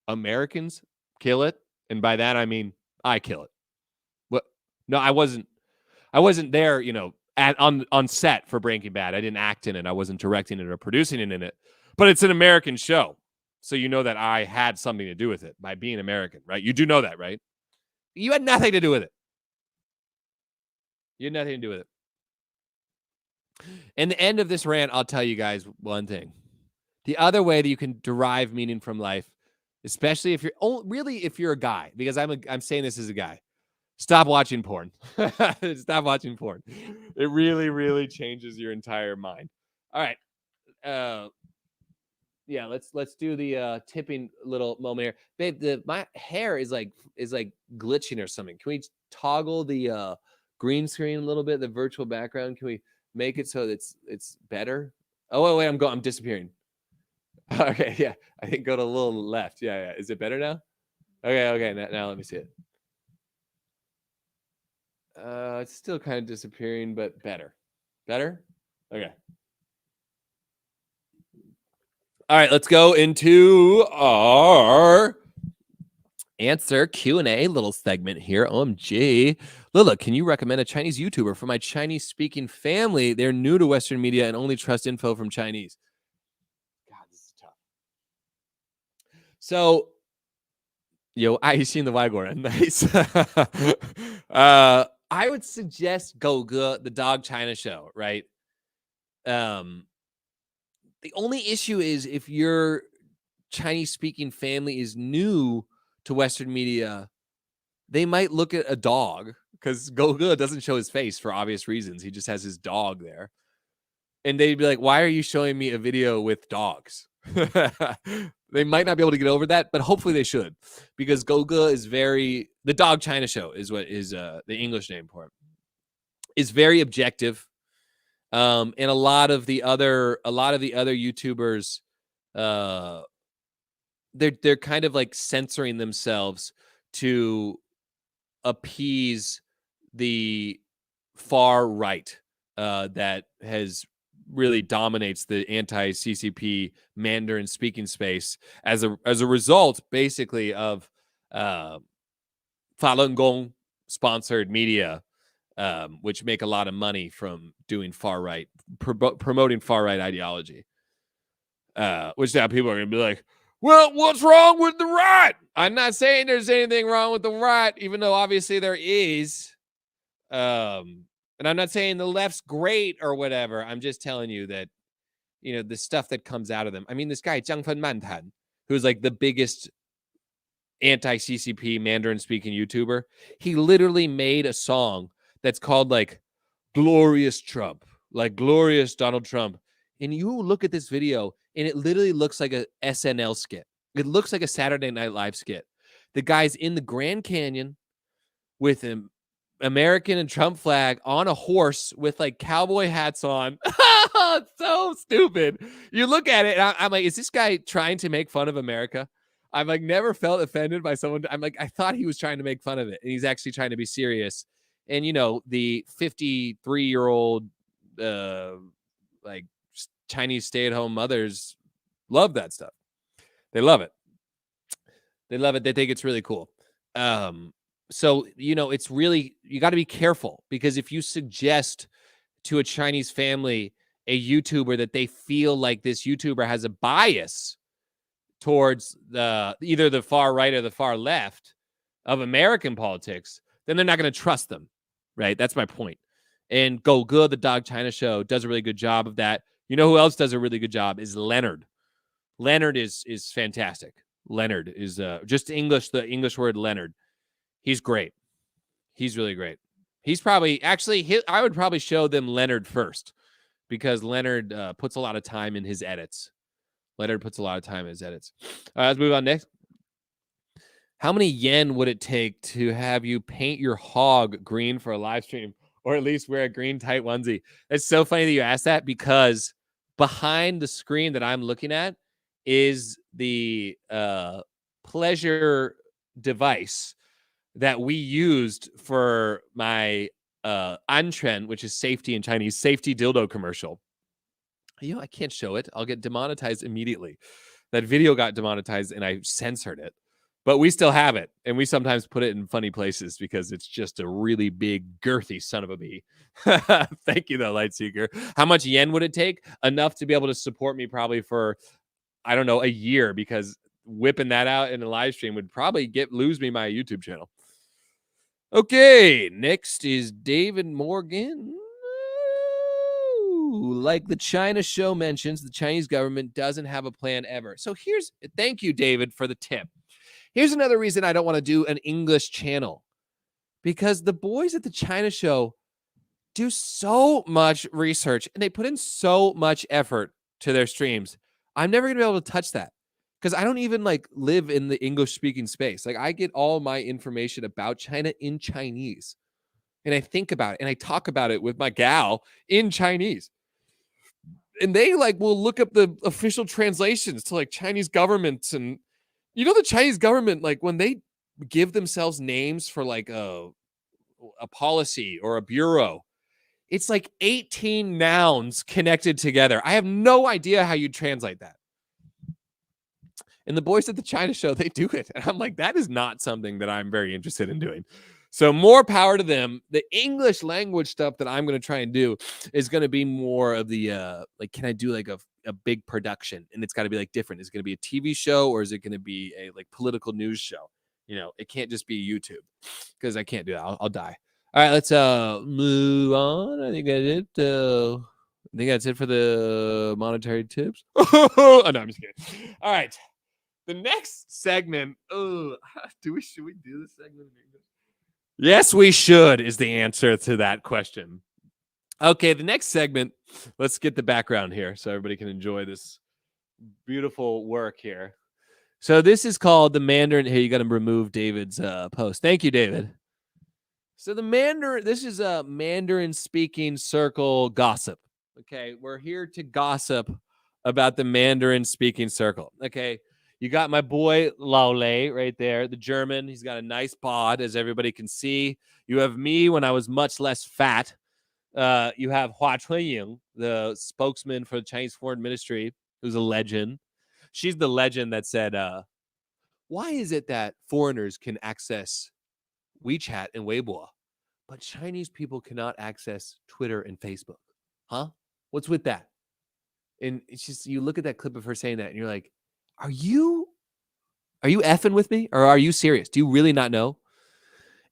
S2: Americans kill it. And by that, I mean, I kill it. What? No, I wasn't there, on set for Breaking Bad. I didn't act in it. I wasn't directing it or producing it in it, but it's an American show. So you know that I had something to do with it by being American, right? You do know that, right? You had nothing to do with it. You had nothing to do with it. In the end of this rant, I'll tell you guys one thing. The other way that you can derive meaning from life, especially if you're a guy, because I'm saying this as a guy, stop watching porn. Stop watching porn. It really, really changes your entire mind. All right. Yeah, let's do the tipping little moment here. Babe, my hair is like glitching or something. Can we toggle the green screen a little bit, the virtual background? Can we make it so it's better? Oh wait, I'm disappearing. Okay, yeah. I think go to a little left. Yeah. Is it better now? Okay. Now let me see it. It's still kind of disappearing, but better. Better? Okay. All right, let's go into our answer Q&A little segment here. OMG. Lila, can you recommend a Chinese YouTuber for my Chinese-speaking family? They're new to Western media and only trust info from Chinese. God, this is tough. So, I seen the Waigoran. Nice. I would suggest Goge, the Dog China show, right? The only issue is if your Chinese-speaking family is new to Western media, they might look at a dog because Goge doesn't show his face for obvious reasons. He just has his dog there. And they'd be like, why are you showing me a video with dogs? They might not be able to get over that, but hopefully they should, because Goge is the Dog China show is what is the English name for it. Is very objective. And a lot of the other YouTubers, they're kind of like censoring themselves to appease the far right that has really dominates the anti-CCP Mandarin speaking space as a result, basically, of Falun Gong sponsored media, which make a lot of money from doing far right, promoting far right ideology. Which now people are going to be like, well, what's wrong with the right? I'm not saying there's anything wrong with the right, even though obviously there is. And I'm not saying the left's great or whatever. I'm just telling you that, you know, the stuff that comes out of them. I mean, this guy, Zhang Fenmantan, who's like the biggest anti-CCP Mandarin-speaking YouTuber, he literally made a song that's called like Glorious Trump, like Glorious Donald Trump. And you look at this video and it literally looks like a SNL skit. It looks like a Saturday Night Live skit. The guy's in the Grand Canyon with him, American and Trump flag on a horse with like cowboy hats on. It's so stupid. You look at it and I'm like, is this guy trying to make fun of America? I've like never felt offended by someone. I'm like, I thought he was trying to make fun of it, and he's actually trying to be serious. And you know, the 53-year-old like Chinese stay-at-home mothers love that stuff. They love it. They love it. They think it's really cool. So, you know, it's really, you got to be careful, because if you suggest to a Chinese family, a YouTuber, that they feel like this YouTuber has a bias towards either the far right or the far left of American politics, then they're not going to trust them, right? That's my point. And Go Good, the Dog China Show, does a really good job of that. You know who else does a really good job is Leonard. Leonard is fantastic. Leonard is just English, the English word Leonard. He's great. He's really great. He's probably, actually, I would probably show them Leonard first, because Leonard puts a lot of time in his edits. Leonard puts a lot of time in his edits. Let's move on next. How many yen would it take to have you paint your hog green for a live stream, or at least wear a green tight onesie? It's so funny that you asked that, because behind the screen that I'm looking at is the pleasure device that we used for my Antren, which is safety in Chinese, safety dildo commercial. You know, I can't show it. I'll get demonetized immediately. That video got demonetized and I censored it. But we still have it. And we sometimes put it in funny places because it's just a really big, girthy son of a bee. Thank you, though, Lightseeker. How much yen would it take? Enough to be able to support me probably for, I don't know, a year, because whipping that out in a live stream would probably lose me my YouTube channel. Okay, next is David Morgan. Like the China show mentions, the Chinese government doesn't have a plan ever. So thank you, David, for the tip. Here's another reason I don't want to do an English channel, because the boys at the China show do so much research and they put in so much effort to their streams. I'm never going to be able to touch that, because I don't even like live in the English speaking space. Like, I get all my information about China in Chinese, and I think about it and I talk about it with my gal in Chinese. And they like will look up the official translations to like Chinese governments. And you know, the Chinese government, like when they give themselves names for like a policy or a bureau, it's like 18 nouns connected together. I have no idea how you translate that. And the boys at the China show, they do it. And I'm like, that is not something that I'm very interested in doing. So more power to them. The English language stuff that I'm going to try and do is going to be more of the, like, can I do like a big production? And it's got to be like different. Is it going to be a TV show, or is it going to be a like political news show? You know, it can't just be YouTube, because I can't do that. I'll die. All right, let's move on. I think that's it for the monetary tips. Oh, no, I'm just kidding. All right. The next segment. Oh, should we do this segment in English? Yes, we should, is the answer to that question. Okay, the next segment. Let's get the background here so everybody can enjoy this beautiful work here. So this is called the Mandarin. Here, you got to remove David's post. Thank you, David. So the Mandarin. This is a Mandarin speaking circle gossip. Okay, we're here to gossip about the Mandarin speaking circle. Okay. You got my boy LeLe right there, the German. He's got a nice bod, as everybody can see. You have me when I was much less fat. You have Hua Chunying, the spokesman for the Chinese Foreign Ministry, who's a legend. She's the legend that said, why is it that foreigners can access WeChat and Weibo, but Chinese people cannot access Twitter and Facebook? Huh? What's with that? And it's just, you look at that clip of her saying that and you're like, are you effing with me? Or are you serious? Do you really not know?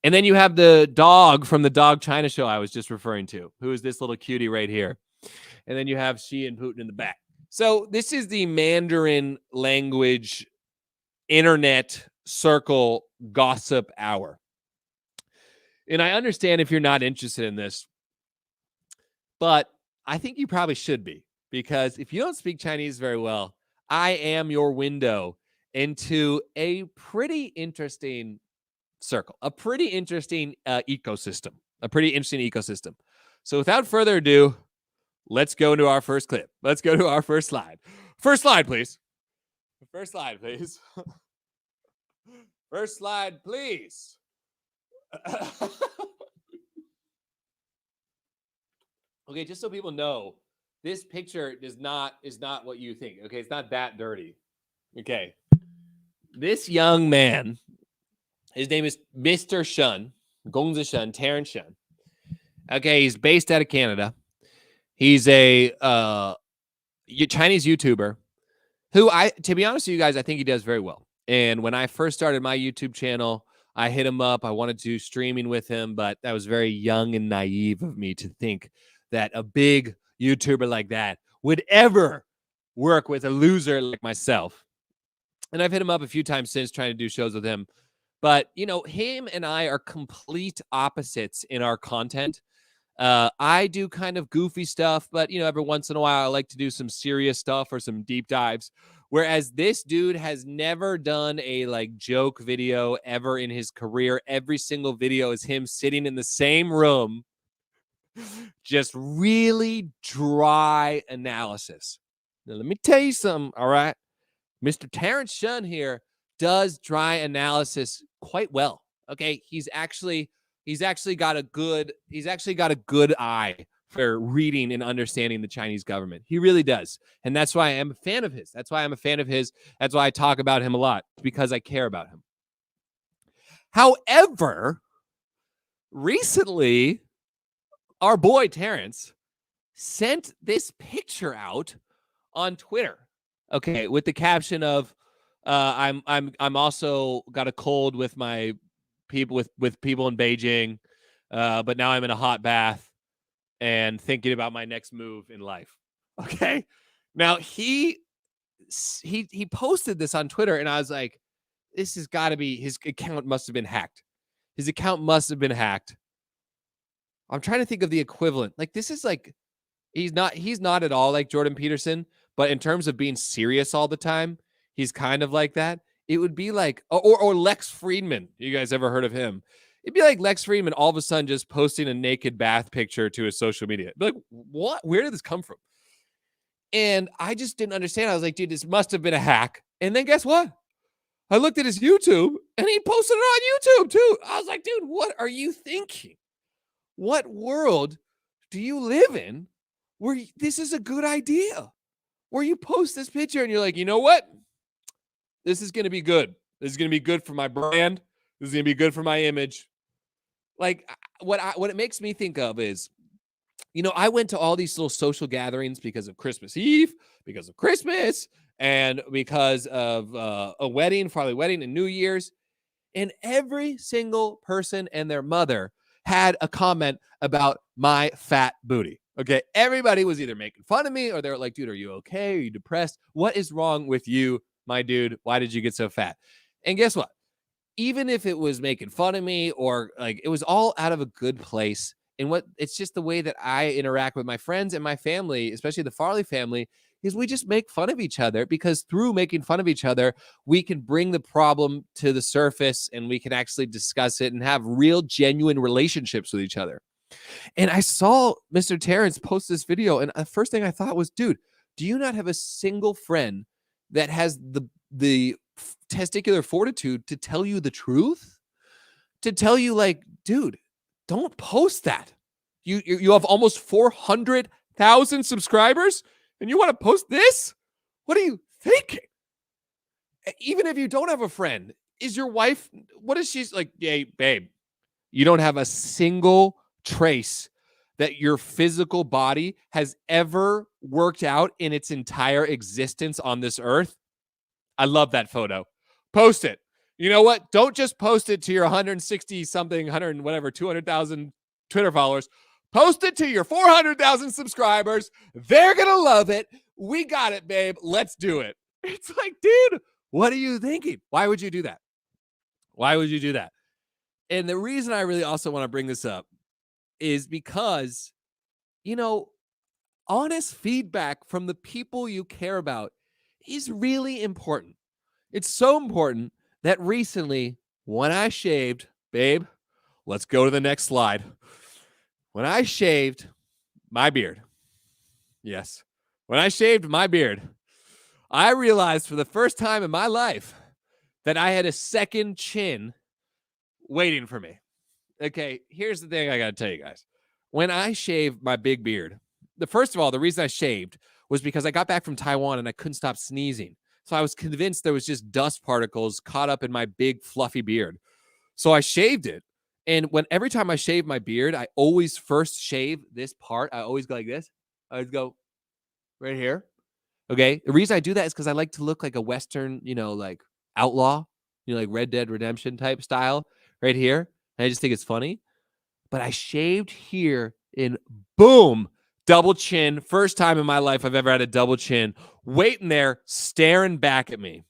S2: And then you have the dog from the Dog China show I was just referring to, who is this little cutie right here. And then you have Xi and Putin in the back. So this is the Mandarin language internet circle gossip hour. And I understand if you're not interested in this, but I think you probably should be, because if you don't speak Chinese very well, I am your window into a pretty interesting circle, a pretty interesting ecosystem, So without further ado, let's go into our first clip. Let's go to our first slide. First slide, please. First slide, please. First slide, please. Okay, just so people know, this picture is not what you think. Okay, it's not that dirty. Okay. This young man, his name is Mr. Shen, Gongzi Shen, Terrence Shen. Okay, he's based out of Canada. He's a Chinese YouTuber who, to be honest with you guys, I think he does very well. And when I first started my YouTube channel, I hit him up. I wanted to do streaming with him, but that was very young and naive of me to think that a big YouTuber like that would ever work with a loser like myself. And I've hit him up a few times since, trying to do shows with him. But, you know, him and I are complete opposites in our content. I do kind of goofy stuff, but, you know, every once in a while I like to do some serious stuff or some deep dives. Whereas this dude has never done a like joke video ever in his career. Every single video is him sitting in the same room, just really dry analysis. Now, let me tell you something, all right? Mr. Terrence Shen here does dry analysis quite well. Okay, he's actually got a good eye for reading and understanding the Chinese government. He really does. And that's why I am a fan of his. That's why I talk about him a lot, because I care about him. However, recently, our boy Terrence sent this picture out on Twitter. Okay, with the caption of I'm also got a cold with my people with people in Beijing, but now I'm in a hot bath and thinking about my next move in life. Okay, now he posted this on Twitter, and I was like, this has got to be, his account must have been hacked. His account must have been hacked. I'm trying to think of the equivalent. Like, this is like, he's not at all like Jordan Peterson, but in terms of being serious all the time, he's kind of like that. It would be like, or Lex Friedman. You guys ever heard of him? It'd be like Lex Friedman all of a sudden just posting a naked bath picture to his social media. It'd be like, what? Where did this come from? And I just didn't understand. I was like, dude, this must have been a hack. And then guess what? I looked at his YouTube and he posted it on YouTube too. I was like, dude, what are you thinking? What world do you live in where this is a good idea? Where you post this picture and you're like, you know what? This is going to be good. This is going to be good for my brand. This is going to be good for my image. Like, what it makes me think of is, you know, I went to all these little social gatherings because of Christmas Eve, because of Christmas, and because of a wedding, Farley wedding, and New Year's. And every single person and their mother had a comment about my fat booty. Okay, everybody was either making fun of me or they were like, dude, are you okay? Are you depressed? What is wrong with you, my dude? Why did you get so fat? And guess what? Even if it was making fun of me or like, it was all out of a good place. And it's just the way that I interact with my friends and my family, especially the Farley family, is we just make fun of each other, because through making fun of each other, we can bring the problem to the surface and we can actually discuss it and have real, genuine relationships with each other. And I saw Mr. Terrence post this video, and the first thing I thought was, dude, do you not have a single friend that has the testicular fortitude to tell you the truth? To tell you, like, dude, don't post that. You have almost 400,000 subscribers, and you want to post this? What are you thinking? Even if you don't have a friend, is your wife, what is she like? Hey, babe, you don't have a single trace that your physical body has ever worked out in its entire existence on this earth. I love that photo. Post it. You know what? Don't just post it to your 160 something, 100 whatever, 200,000 Twitter followers. Post it to your 400,000 subscribers. They're going to love it. We got it, babe. Let's do it. It's like, dude, what are you thinking? Why would you do that? Why would you do that? And the reason I really also want to bring this up is because, you know, honest feedback from the people you care about is really important. It's so important that recently, when I shaved, babe, let's go to the next slide. When I shaved my beard, yes, when I shaved my beard, I realized for the first time in my life that I had a second chin waiting for me. Okay, here's the thing I got to tell you guys. When I shaved my big beard, first of all, the reason I shaved was because I got back from Taiwan and I couldn't stop sneezing. So I was convinced there was just dust particles caught up in my big fluffy beard. So I shaved it. And every time I shave my beard, I always first shave this part. I always go like this. I always go right here. Okay. The reason I do that is because I like to look like a Western, like outlaw, like Red Dead Redemption type style right here. And I just think it's funny. But I shaved here and boom, double chin. First time in my life I've ever had a double chin, waiting there, staring back at me.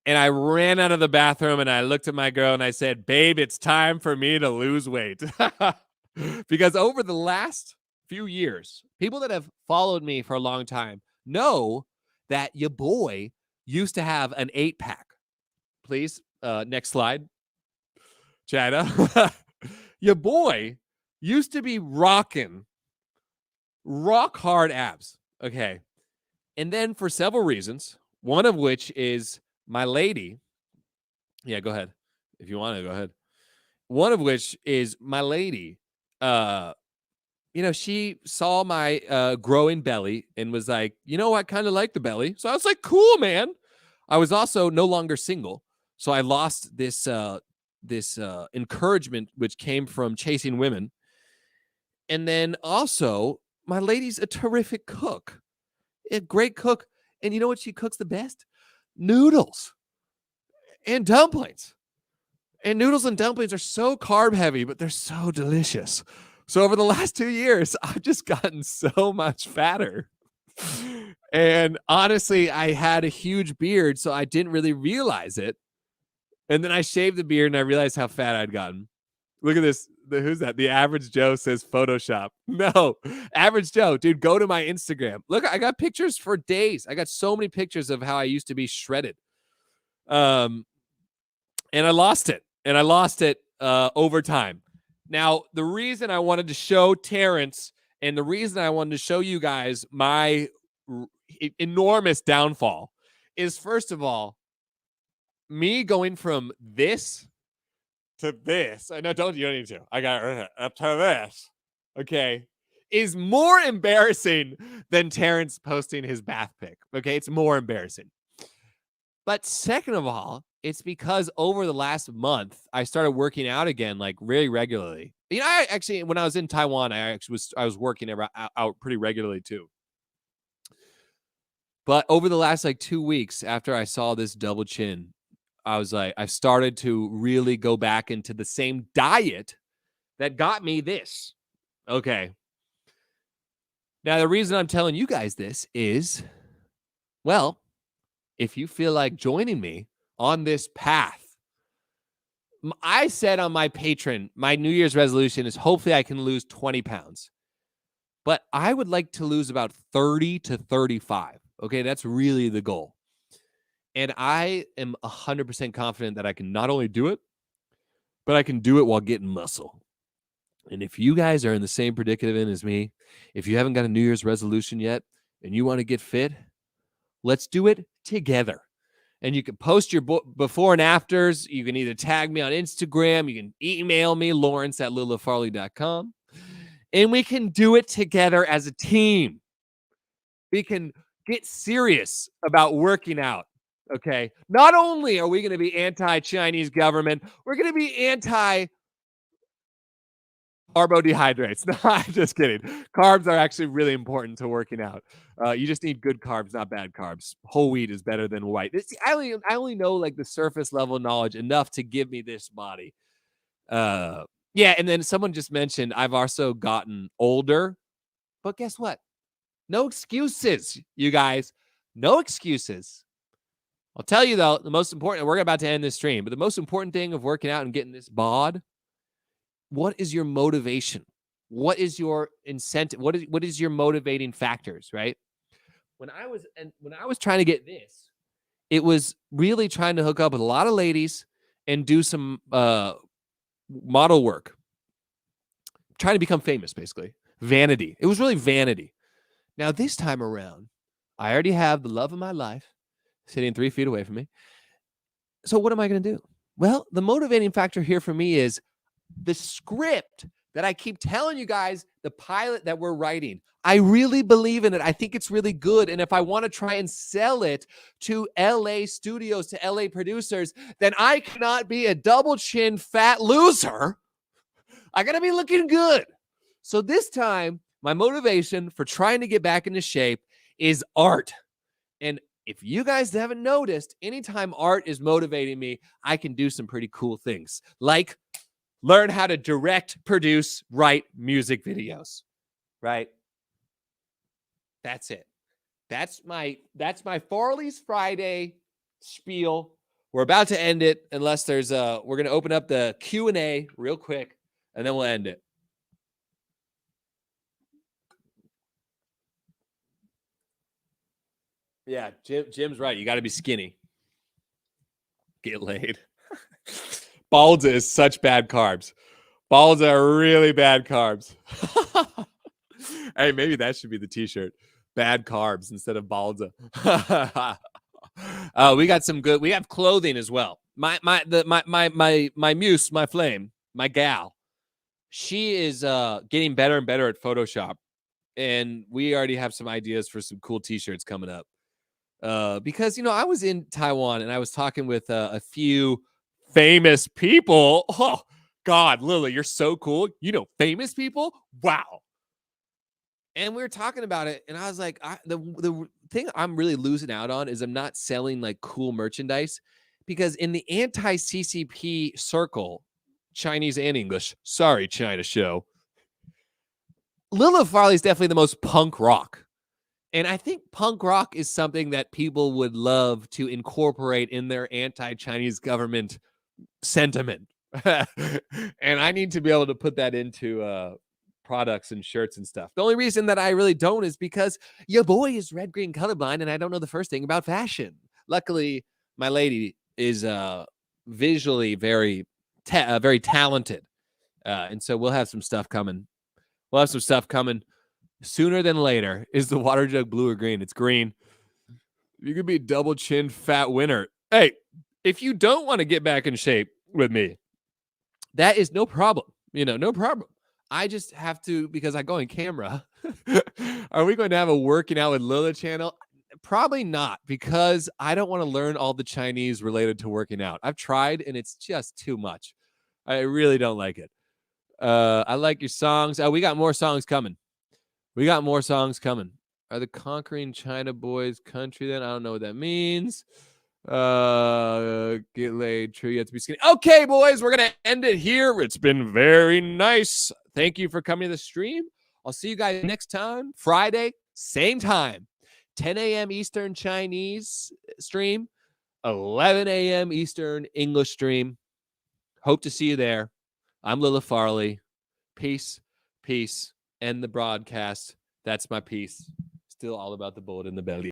S2: And I ran out of the bathroom and I looked at my girl and I said, babe, it's time for me to lose weight. Because over the last few years, people that have followed me for a long time know that your boy used to have an 8-pack. Please, next slide. China. Your boy used to be rocking rock hard abs. Okay. And then for several reasons, one of which is my lady. Yeah, go ahead. If you want to, go ahead. One of which is my lady. She saw my growing belly and was like, I kind of like the belly. So I was like, cool, man. I was also no longer single. So I lost this encouragement which came from chasing women. And then also my lady's a terrific cook, a great cook. And you know what she cooks the best? Noodles and dumplings. And noodles and dumplings are so carb heavy, but they're so delicious. So over the last 2 years, I've just gotten so much fatter. And honestly, I had a huge beard, so I didn't really realize it. And then I shaved the beard and I realized how fat I'd gotten. Look at this. Who's that? The Average Joe says Photoshop. No, Average Joe, dude, go to my Instagram. Look, I got pictures for days. I got so many pictures of how I used to be shredded. And I lost it. And I lost it over time. Now, the reason I wanted to show Terrence and the reason I wanted to show you guys my enormous downfall is, first of all, me going from this to this. I know, you don't need to. I got up to this. Okay. Is more embarrassing than Terrence posting his bath pic. Okay. It's more embarrassing. But second of all, it's because over the last month, I started working out again, like really regularly. I actually, when I was in Taiwan, I was working out pretty regularly too. But over the last 2 weeks after I saw this double chin, I was like, I've started to really go back into the same diet that got me this. Okay. Now, the reason I'm telling you guys this is, well, if you feel like joining me on this path, I said on my Patreon, my New Year's resolution is hopefully I can lose 20 pounds. But I would like to lose about 30 to 35. Okay, that's really the goal. And I am 100% confident that I can not only do it, but I can do it while getting muscle. And if you guys are in the same predicament as me, if you haven't got a New Year's resolution yet and you want to get fit, let's do it together. And you can post your before and afters. You can either tag me on Instagram. You can email me, Lawrence@littlefarley.com. And we can do it together as a team. We can get serious about working out. Okay. Not only are we going to be anti-Chinese government, we're going to be anti-carbohydrates. No, I'm just kidding. Carbs are actually really important to working out. You just need good carbs, not bad carbs. Whole wheat is better than white. I only know like the surface level knowledge enough to give me this body. Yeah, and then someone just mentioned I've also gotten older. But guess what? No excuses, you guys. No excuses. I'll tell you, though, the most important, we're about to end this stream, but the most important thing of working out and getting this bod, what is your motivation? What is your incentive? What is your motivating factors, right? When I was trying to get this, it was really trying to hook up with a lot of ladies and do some model work. Trying to become famous, basically. Vanity. It was really vanity. Now, this time around, I already have the love of my life sitting 3 feet away from me. So what am I going to do? Well, the motivating factor here for me is the script that I keep telling you guys, the pilot that we're writing. I really believe in it. I think it's really good. And if I want to try and sell it to LA studios, to LA producers, then I cannot be a double chin fat loser. I got to be looking good. So this time, my motivation for trying to get back into shape is art. And if you guys haven't noticed, anytime art is motivating me, I can do some pretty cool things, like learn how to direct, produce, write music videos, right? That's it. That's my Farley's Friday spiel. We're about to end it unless there's we're going to open up the Q&A real quick, and then we'll end it. Yeah, Jim's right. You got to be skinny. Get laid. Balza is such bad carbs. Balza are really bad carbs. Hey, maybe that should be the t-shirt. Bad carbs instead of Balza. We got some good. We have clothing as well. My muse, my flame, my gal. She is getting better and better at Photoshop, and we already have some ideas for some cool t-shirts coming up. Because, I was in Taiwan and I was talking with a few famous people. Oh, God, Lily, you're so cool. Famous people? Wow. And we were talking about it, and I was like, the thing I'm really losing out on is I'm not selling, like, cool merchandise, because in the anti-CCP circle, Chinese and English, sorry, China show, LeLe Farley is definitely the most punk rock. And I think punk rock is something that people would love to incorporate in their anti-Chinese government sentiment. And I need to be able to put that into products and shirts and stuff. The only reason that I really don't is because your boy is red, green, colorblind, and I don't know the first thing about fashion. Luckily, my lady is visually very talented. And so we'll have some stuff coming. Sooner than later. Is the water jug blue or green? It's green. You could be a double chin fat winner. Hey, if you don't want to get back in shape with me, that is no problem. No problem. I just have to, because I go on camera. Are we going to have a working out with LeLe channel? Probably not, because I don't want to learn all the Chinese related to working out. I've tried, and it's just too much. I really don't like it. I like your songs. We got more songs coming. Are the conquering China boys country then? I don't know what that means. Get laid. True, you have to be skinny. Okay, boys, we're going to end it here. It's been very nice. Thank you for coming to the stream. I'll see you guys next time. Friday, same time. 10 a.m. Eastern Chinese stream. 11 a.m. Eastern English stream. Hope to see you there. I'm LeLe Farley. Peace. End the broadcast. That's my piece. Still all about the bullet in the belly.